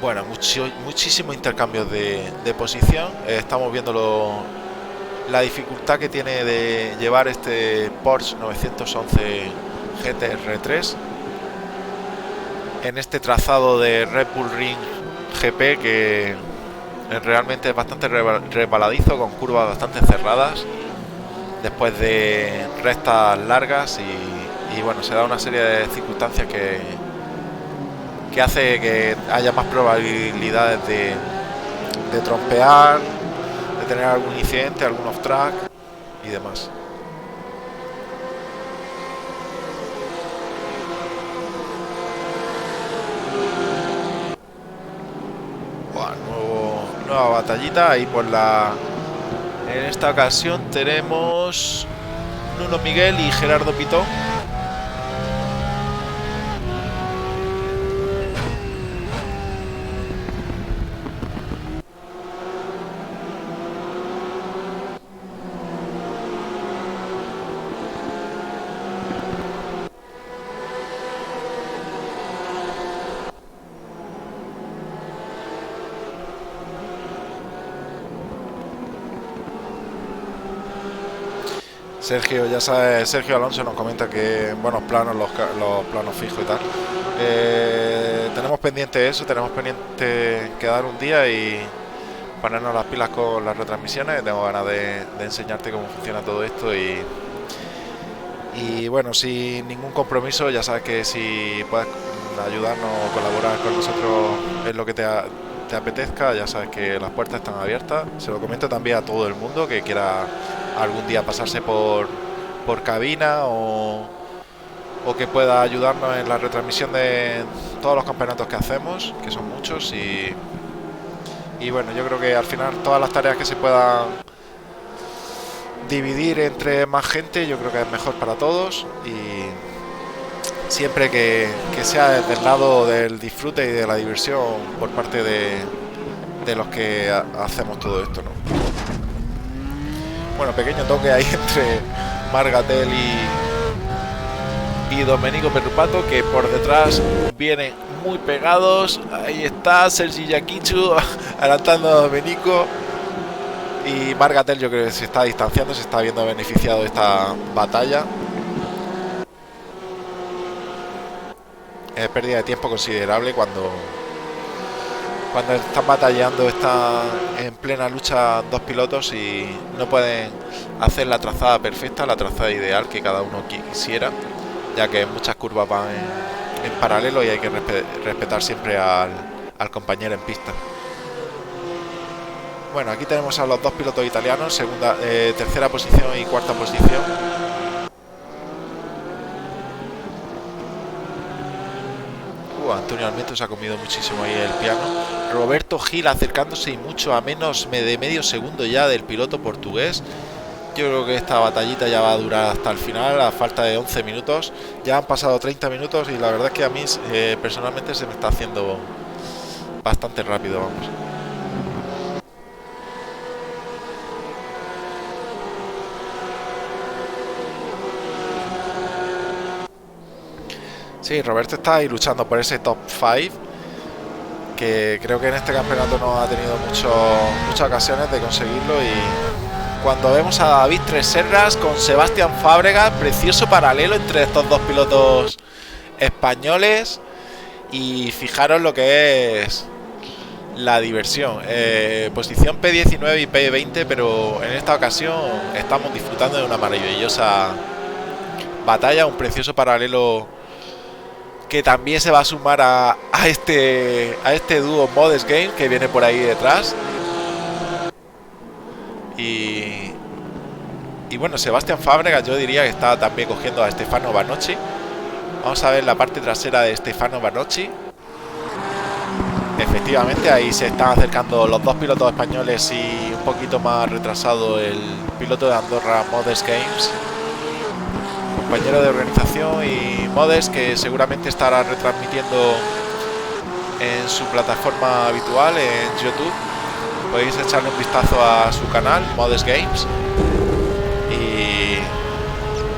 Bueno, muchísimos intercambios de posición. Estamos viendo la dificultad que tiene de llevar este Porsche 911 GT-R3 en este trazado de Red Bull Ring GP, que realmente es bastante resbaladizo, con curvas bastante cerradas después de rectas largas y bueno, se da una serie de circunstancias que hace que haya más probabilidades de trompear, de tener algún incidente, algún off-track. y demás. Buah, nueva batallita ahí por la... En esta ocasión tenemos Nuno Miguel y Gerardo Pitón. Sergio, ya sabes, Sergio Alonso nos comenta que buenos planos, los planos fijos y tal. Tenemos pendiente eso, tenemos pendiente quedar un día y ponernos las pilas con las retransmisiones. Tengo ganas de enseñarte cómo funciona todo esto y bueno, sin ningún compromiso, ya sabes que si puedes ayudarnos o colaborar con nosotros en lo que te apetezca, ya sabes que las puertas están abiertas. Se lo comento también a todo el mundo que quiera algún día pasarse por cabina o que pueda ayudarnos en la retransmisión de todos los campeonatos que hacemos, que son muchos, y bueno, yo creo que al final todas las tareas que se puedan dividir entre más gente, yo creo que es mejor para todos, y siempre que sea desde el lado del disfrute y de la diversión por parte de los que hacemos todo esto, ¿no? Bueno, pequeño toque ahí entre Margatel y Domenico Perrupato, que por detrás vienen muy pegados. Ahí está Sergi Yaquichu adelantando a Domenico, y Margatel yo creo que se está distanciando, se está viendo beneficiado de esta batalla. Es pérdida de tiempo considerable cuando están batallando, están en plena lucha dos pilotos y no pueden hacer la trazada perfecta, la trazada ideal que cada uno quisiera, ya que muchas curvas van en paralelo y hay que respetar siempre al compañero en pista. Bueno, aquí tenemos a los dos pilotos italianos, tercera posición y cuarta posición. Antonio Almeto se ha comido muchísimo ahí el piano. Roberto Gil acercándose y mucho a menos de medio segundo ya del piloto portugués. Yo creo que esta batallita ya va a durar hasta el final, a falta de 11 minutos. Ya han pasado 30 minutos y la verdad es que a mí personalmente se me está haciendo bastante rápido, vamos. Sí, Roberto está ahí luchando por ese top 5, que creo que en este campeonato no ha tenido muchas ocasiones de conseguirlo. Y cuando vemos a David Tresserras con Sebastián Fábregas, precioso paralelo entre estos dos pilotos españoles, y fijaros lo que es la diversión. Posición P19 y P20, pero en esta ocasión estamos disfrutando de una maravillosa batalla, un precioso paralelo que también se va a sumar a este dúo Modest Game que viene por ahí detrás. Y bueno, Sebastián Fábregas yo diría que está también cogiendo a Stefano Banocchi. Vamos a ver la parte trasera de Stefano Banocchi. Efectivamente, ahí se están acercando los dos pilotos españoles y un poquito más retrasado el piloto de Andorra, Modest Games, compañero de organización, y Modest, que seguramente estará retransmitiendo en su plataforma habitual en YouTube. Podéis echarle un vistazo a su canal, Modest Games,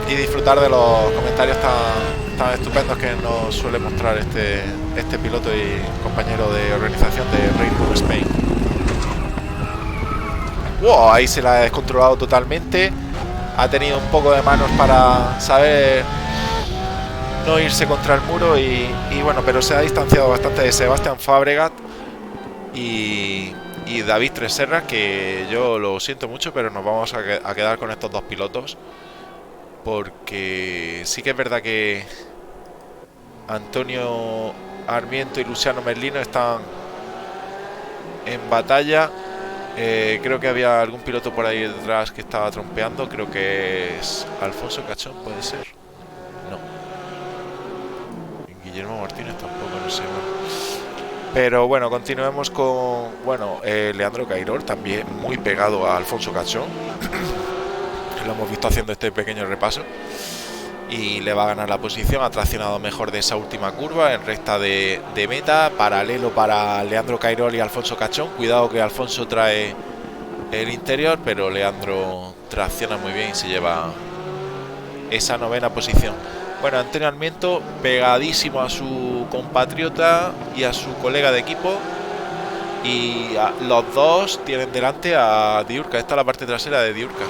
y disfrutar de los comentarios tan estupendos que nos suele mostrar este piloto y compañero de organización de Rainbow Spain. Wow, ahí se la ha descontrolado totalmente. Ha tenido un poco de manos para saber no irse contra el muro y bueno, pero se ha distanciado bastante de Sebastián Fábregas y David Tresserras, que yo lo siento mucho, pero nos vamos a quedar con estos dos pilotos, porque sí que es verdad que Antonio Armiento y Luciano Merlino están en batalla, Creo que había algún piloto por ahí detrás que estaba trompeando. Creo que es Alfonso Cachón, puede ser. No. Guillermo Martínez tampoco, no sé. Pero bueno, continuemos con, bueno, Leandro Cairol, también muy pegado a Alfonso Cachón. Lo hemos visto haciendo este pequeño repaso. Y le va a ganar la posición. Ha traccionado mejor de esa última curva en recta de meta. Paralelo para Leandro Cairol y Alfonso Cachón. Cuidado que Alfonso trae el interior, pero Leandro tracciona muy bien y se lleva esa novena posición. Bueno, Antonio Almiento pegadísimo a su compatriota y a su colega de equipo. Y los dos tienen delante a Diurca. Esta es la parte trasera de Diurca.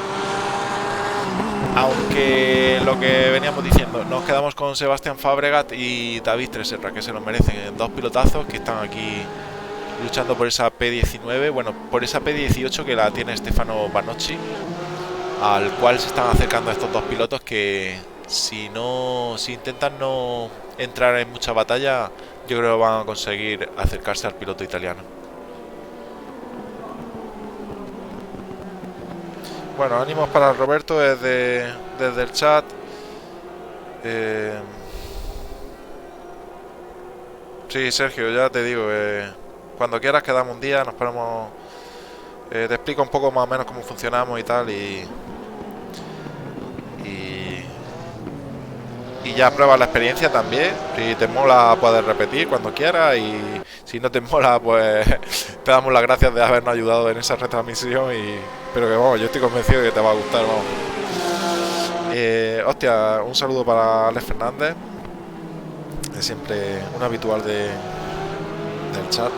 Aunque lo que veníamos diciendo, nos quedamos con Sebastián Fabregat y David Treserra, que se lo merecen, dos pilotazos que están aquí luchando por esa P19, bueno, por esa P18 que la tiene Stefano Banocchi, al cual se están acercando estos dos pilotos que si intentan no entrar en mucha batalla, yo creo que van a conseguir acercarse al piloto italiano. Bueno, ánimos para Roberto desde el chat. Sí, Sergio, ya te digo, cuando quieras quedamos un día, nos ponemos... te explico un poco más o menos cómo funcionamos y tal, y ya pruebas la experiencia también. Si te mola puedes repetir cuando quieras, y si no te mola pues te damos las gracias de habernos ayudado en esa retransmisión, pero que vamos, yo estoy convencido de que te va a gustar, vamos. Hostia, un saludo para Alex Fernández, es siempre un habitual del chat.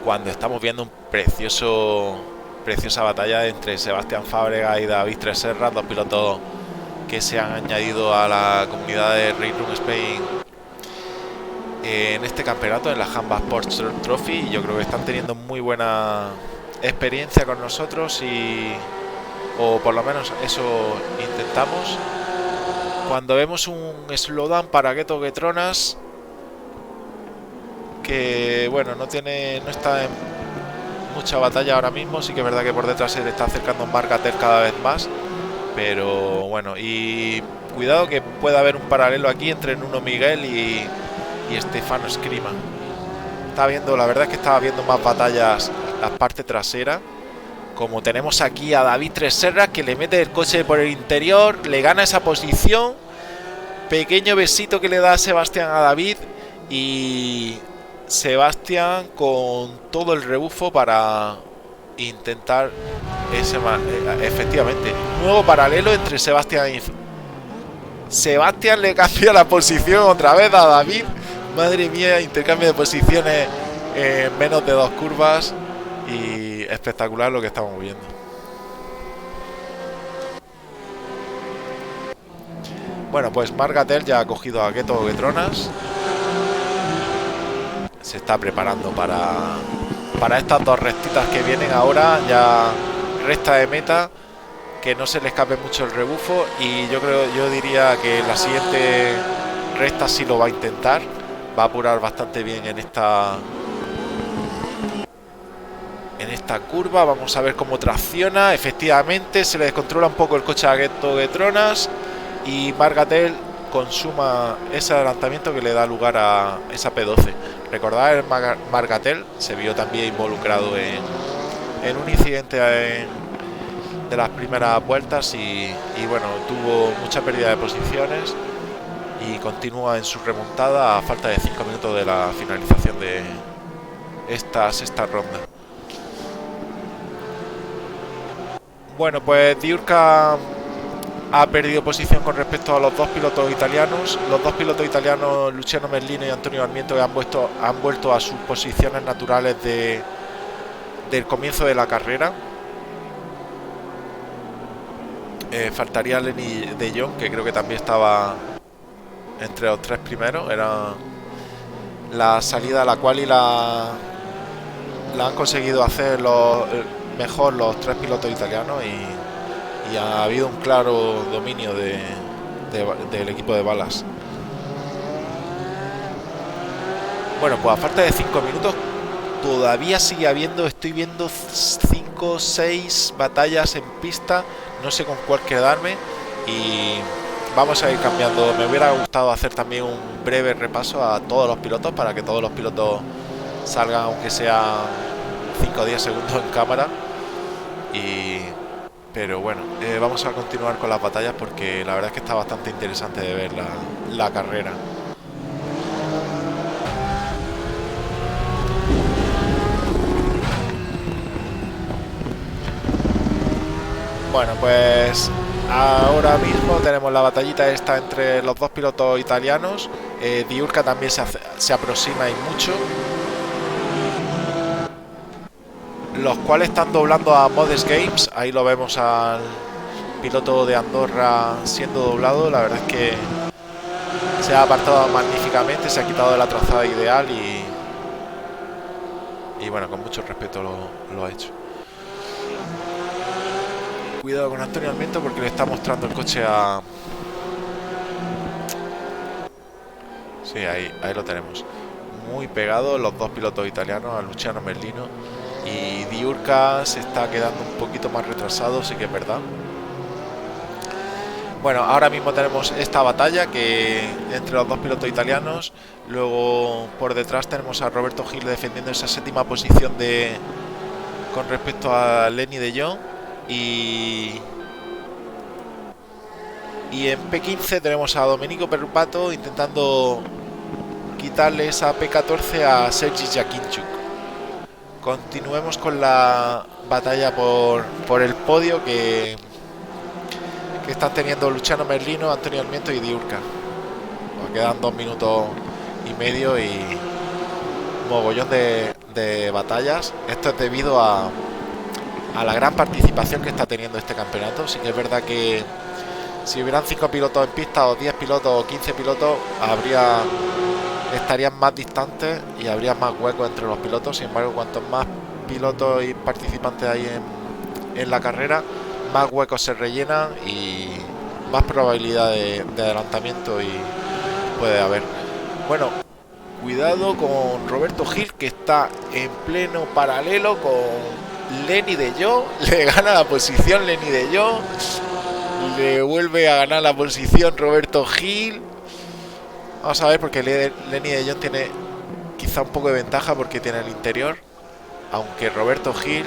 Cuando estamos viendo un preciosa batalla entre Sebastián Fábrega y David Treserra, dos pilotos que se han añadido a la comunidad de Race Room Spain en este campeonato, en la Hanba Sports Trophy. Yo creo que están teniendo muy buena experiencia con nosotros, o por lo menos eso intentamos. Cuando vemos un slowdown para Geto Getronas, que bueno, no está en mucha batalla ahora mismo. Sí que es verdad que por detrás se le está acercando Margater cada vez más, pero bueno, y cuidado que puede haber un paralelo aquí entre Nuno Miguel y Stefano Scrima. La verdad es que estaba viendo más batallas la parte trasera, como tenemos aquí a David Treserra, que le mete el coche por el interior, le gana esa posición, pequeño besito que le da Sebastián a David, y Sebastián con todo el rebufo para intentar efectivamente, nuevo paralelo entre Sebastián y Sebastián. Le cambia la posición otra vez a David. Madre mía, intercambio de posiciones en menos de 2 curvas, y espectacular lo que estamos viendo. Bueno, pues Margatel ya ha cogido a Geto Getronas, se está preparando para estas dos rectitas que vienen ahora, ya recta de meta, que no se le escape mucho el rebufo, y yo diría que la siguiente recta sí lo va a intentar, va a apurar bastante bien en esta curva. Vamos a ver cómo tracciona. Efectivamente se le descontrola un poco el coche a Geto Getronas, y Margatel consuma ese adelantamiento que le da lugar a esa P12. Recordad, el Margatel se vio también involucrado en un incidente de las primeras vueltas, y bueno, tuvo mucha pérdida de posiciones y continúa en su remontada a falta de 5 minutos de la finalización de esta sexta ronda. Bueno, pues Diurca ha perdido posición con respecto a los dos pilotos italianos. Los dos pilotos italianos, Luciano Merlino y Antonio Almiento, han vuelto a sus posiciones naturales del comienzo de la carrera. Faltaría Lenny de Jong, que creo que también estaba entre los 3 primeros. Era la salida a la cual la han conseguido hacer mejor los 3 pilotos italianos, y ha habido un claro dominio del equipo de balas. Bueno, pues a falta de 5 minutos todavía sigue habiendo, estoy viendo 5 o 6 batallas en pista, no sé con cuál quedarme y vamos a ir cambiando. Me hubiera gustado hacer también un breve repaso a todos los pilotos para que todos los pilotos salgan, aunque sea 5 o 10 segundos en cámara. Pero bueno, vamos a continuar con las batallas porque la verdad es que está bastante interesante de ver la carrera. Bueno, pues ahora mismo tenemos la batallita esta entre los dos pilotos italianos. Diurca también se aproxima y mucho. Los cuales están doblando a Modest Games. Ahí lo vemos al piloto de Andorra siendo doblado. La verdad es que se ha apartado magníficamente, se ha quitado de la trazada ideal y bueno, con mucho respeto lo ha hecho. Cuidado con Antonio Almento porque le está mostrando el coche a... Sí, ahí lo tenemos. Muy pegado los dos pilotos italianos, a Luciano Merlino. Y Diurca se está quedando un poquito más retrasado, sí que es verdad. Bueno, ahora mismo tenemos esta batalla que entre los dos pilotos italianos. Luego por detrás tenemos a Roberto Gil defendiendo esa séptima posición con respecto a Lenny de Jong. Y en P15 tenemos a Domenico Perrupato intentando quitarle esa P14 a Sergi Jakinchuk. Continuemos con la batalla por el podio que están teniendo Luciano Merlino, Antonio Almiento y Diurca. Nos quedan 2 minutos y medio y mogollón de batallas. Esto es debido a la gran participación que está teniendo este campeonato. Sí que es verdad que si hubieran 5 pilotos en pista o 10 pilotos o 15 pilotos estarían más distantes y habría más huecos entre los pilotos. Sin embargo, cuantos más pilotos y participantes hay en la carrera, más huecos se rellenan y más probabilidad de adelantamiento y puede haber. Bueno, cuidado con Roberto Gil, que está en pleno paralelo con Lenny de Jong. Le gana la posición Lenny de Jong, le vuelve a ganar la posición Roberto Gil. Vamos a ver, porque Lenny de Jong tiene quizá un poco de ventaja porque tiene el interior, aunque Roberto Gil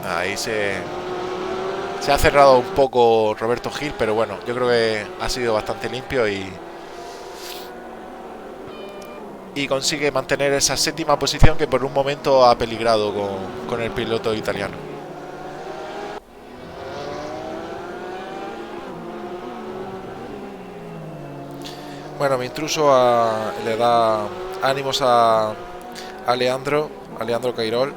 ahí se ha cerrado un poco Roberto Gil, pero bueno, yo creo que ha sido bastante limpio y consigue mantener esa séptima posición que por un momento ha peligrado con el piloto italiano. Bueno, mi intruso le da ánimos a Leandro Cairol.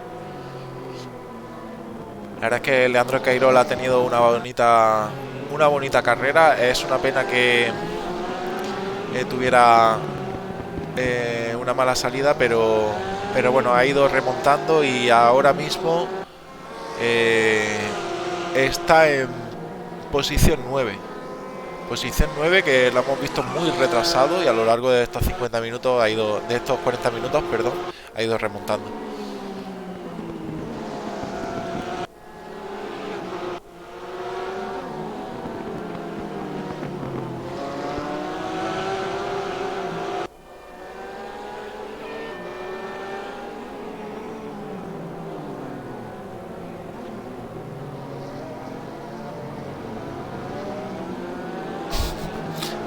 La verdad es que Leandro Cairol ha tenido una bonita carrera. Es una pena que tuviera una mala salida, pero bueno, ha ido remontando y ahora mismo está en posición 9. Posición 9, que lo hemos visto muy retrasado y a lo largo de estos 40 minutos ha ido remontando.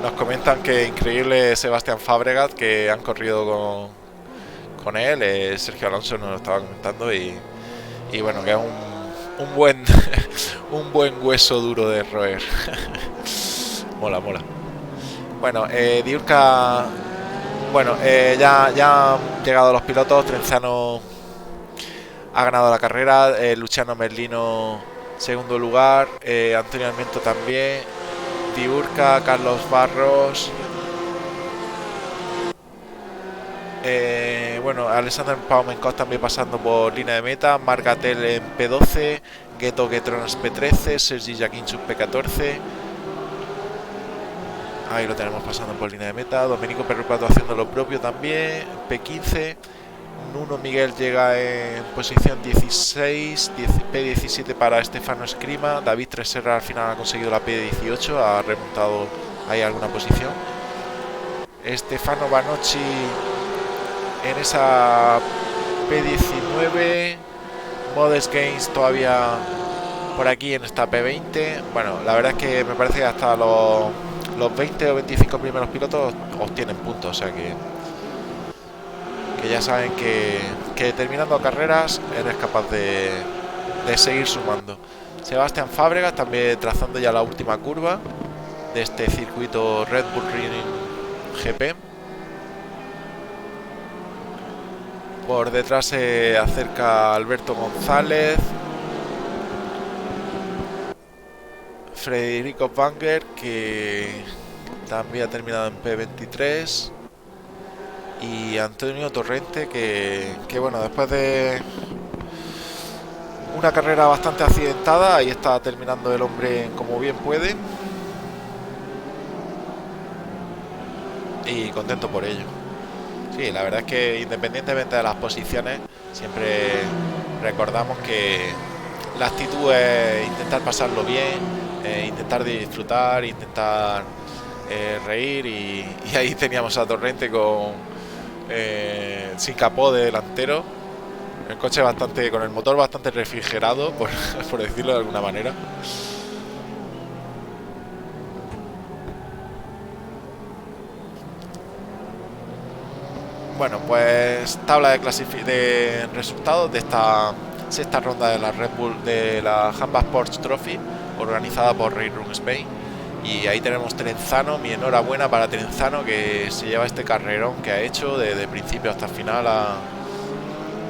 Nos comentan que increíble Sebastián Fabregat, que han corrido con él. Sergio Alonso nos lo estaba comentando y bueno, que es un buen un buen hueso duro de roer. mola. Bueno, Diurca, bueno, ya han llegado los pilotos. Trenzano ha ganado la carrera, Luciano Merlino segundo lugar, Antonio Almiento también, Diurca, Carlos Barros, bueno, Alexander Paumenkov también pasando por línea de meta, Margatel en P12, Geto Getronas P13, Sergi Jakinchuk P14. Ahí lo tenemos pasando por línea de meta. Domenico Perrupato haciendo lo propio también, P15. Nuno Miguel llega en posición 16, P17 para Stefano Escrima. David Treserra al final ha conseguido la P18, ha remontado ahí alguna posición. Stefano Banocci en esa P19. Modest Gains todavía por aquí en esta P20. Bueno, la verdad es que me parece que hasta los 20 o 25 primeros pilotos obtienen puntos, o sea que ya saben que terminando carreras eres capaz de seguir sumando. Sebastián Fábregas también trazando ya la última curva de este circuito Red Bull Ring GP. Por detrás se acerca Alberto González, Federico Banger, que también ha terminado en P23, y Antonio Torrente, que bueno, después de una carrera bastante accidentada, ahí está terminando el hombre como bien puede, y contento por ello. Sí, la verdad es que independientemente de las posiciones, siempre recordamos que la actitud es intentar pasarlo bien, intentar disfrutar, intentar reír, y ahí teníamos a Torrente sin capó de delantero, el coche con el motor bastante refrigerado, por decirlo de alguna manera. Bueno, pues tabla de resultados de esta sexta ronda de la Red Bull, de la Hanba Sports Trophy, organizada por Race Room Spain. Y ahí tenemos Trenzano. Mi enhorabuena para Trenzano, que se lleva este carrerón que ha hecho desde principio hasta el final.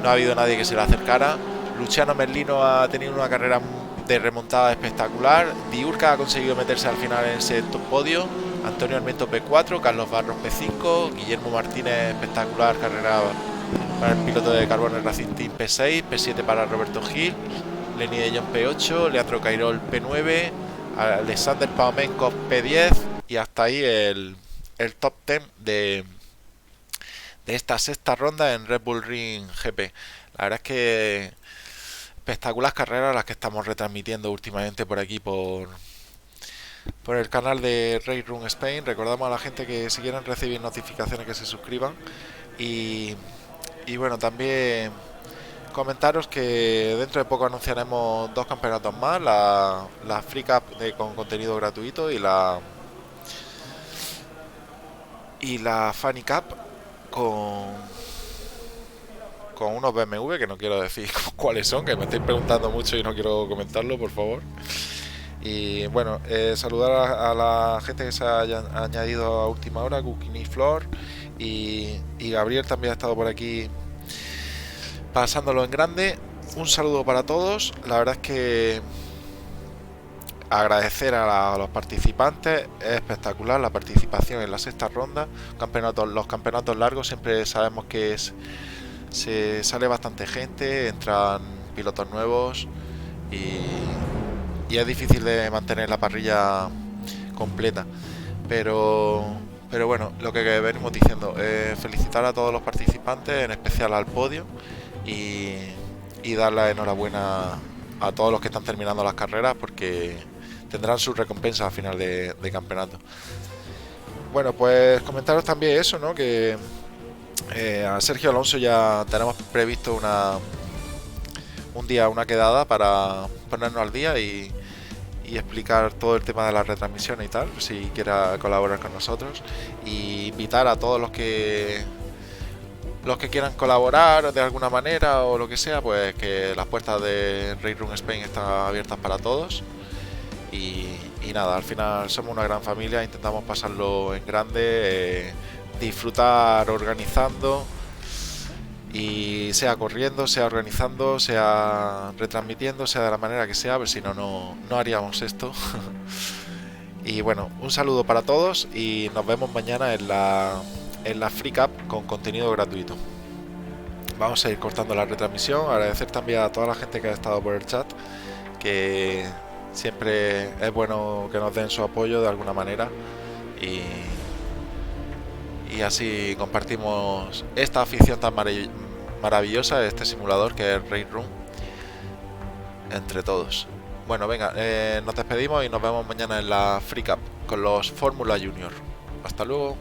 No ha habido nadie que se le acercara. Luciano Merlino ha tenido una carrera de remontada espectacular. Diurca ha conseguido meterse al final en ese top podio. Antonio Armento P4, Carlos Barros P5, Guillermo Martínez, espectacular carrera para el piloto de Carbone Racing Team, P6, P7 para Roberto Gil, Lenny de Jong P8, Leandro Cairol P9, Alexander Paumenko P10, y hasta ahí el top 10 de esta sexta ronda en Red Bull Ring GP. La verdad es que espectaculares carreras las que estamos retransmitiendo últimamente por aquí, por el canal de Race Room Spain. Recordamos a la gente que si quieren recibir notificaciones, que se suscriban. Y bueno, también comentaros que dentro de poco anunciaremos 2 campeonatos más: la Free Cup con contenido gratuito y la Funny Cup con unos BMW, que no quiero decir cuáles son, que me estáis preguntando mucho y no quiero comentarlo, por favor. Y bueno, saludar a la gente que se haya añadido a última hora: Gukini Flor y Gabriel también ha estado por aquí pasándolo en grande. Un saludo para todos. La verdad es que agradecer a los participantes. Es espectacular la participación en la sexta ronda. Los campeonatos largos siempre sabemos que se sale bastante gente, entran pilotos nuevos y es difícil de mantener la parrilla completa, pero bueno, lo que venimos diciendo, felicitar a todos los participantes, en especial al podio, y dar la enhorabuena a todos los que están terminando las carreras, porque tendrán su recompensa al final de campeonato. Bueno, pues comentaros también eso, ¿no? Que a Sergio Alonso ya tenemos previsto un día, una quedada para ponernos al día y explicar todo el tema de las retransmisiones y tal, si quiera colaborar con nosotros, y invitar a todos los que quieran colaborar de alguna manera o lo que sea, pues que las puertas de Race Room Spain están abiertas para todos. Y nada, al final somos una gran familia, intentamos pasarlo en grande, disfrutar organizando, y sea corriendo, sea organizando, sea retransmitiendo, sea de la manera que sea, pero si no, no haríamos esto. Y bueno, un saludo para todos y nos vemos mañana en la Free Cup con contenido gratuito. Vamos a ir cortando la retransmisión. Agradecer también a toda la gente que ha estado por el chat, que siempre es bueno que nos den su apoyo de alguna manera, y así compartimos esta afición tan maravillosa este simulador que es Race Room entre todos. Bueno, venga, nos despedimos y nos vemos mañana en la Free Cup con los Fórmula Junior. Hasta luego.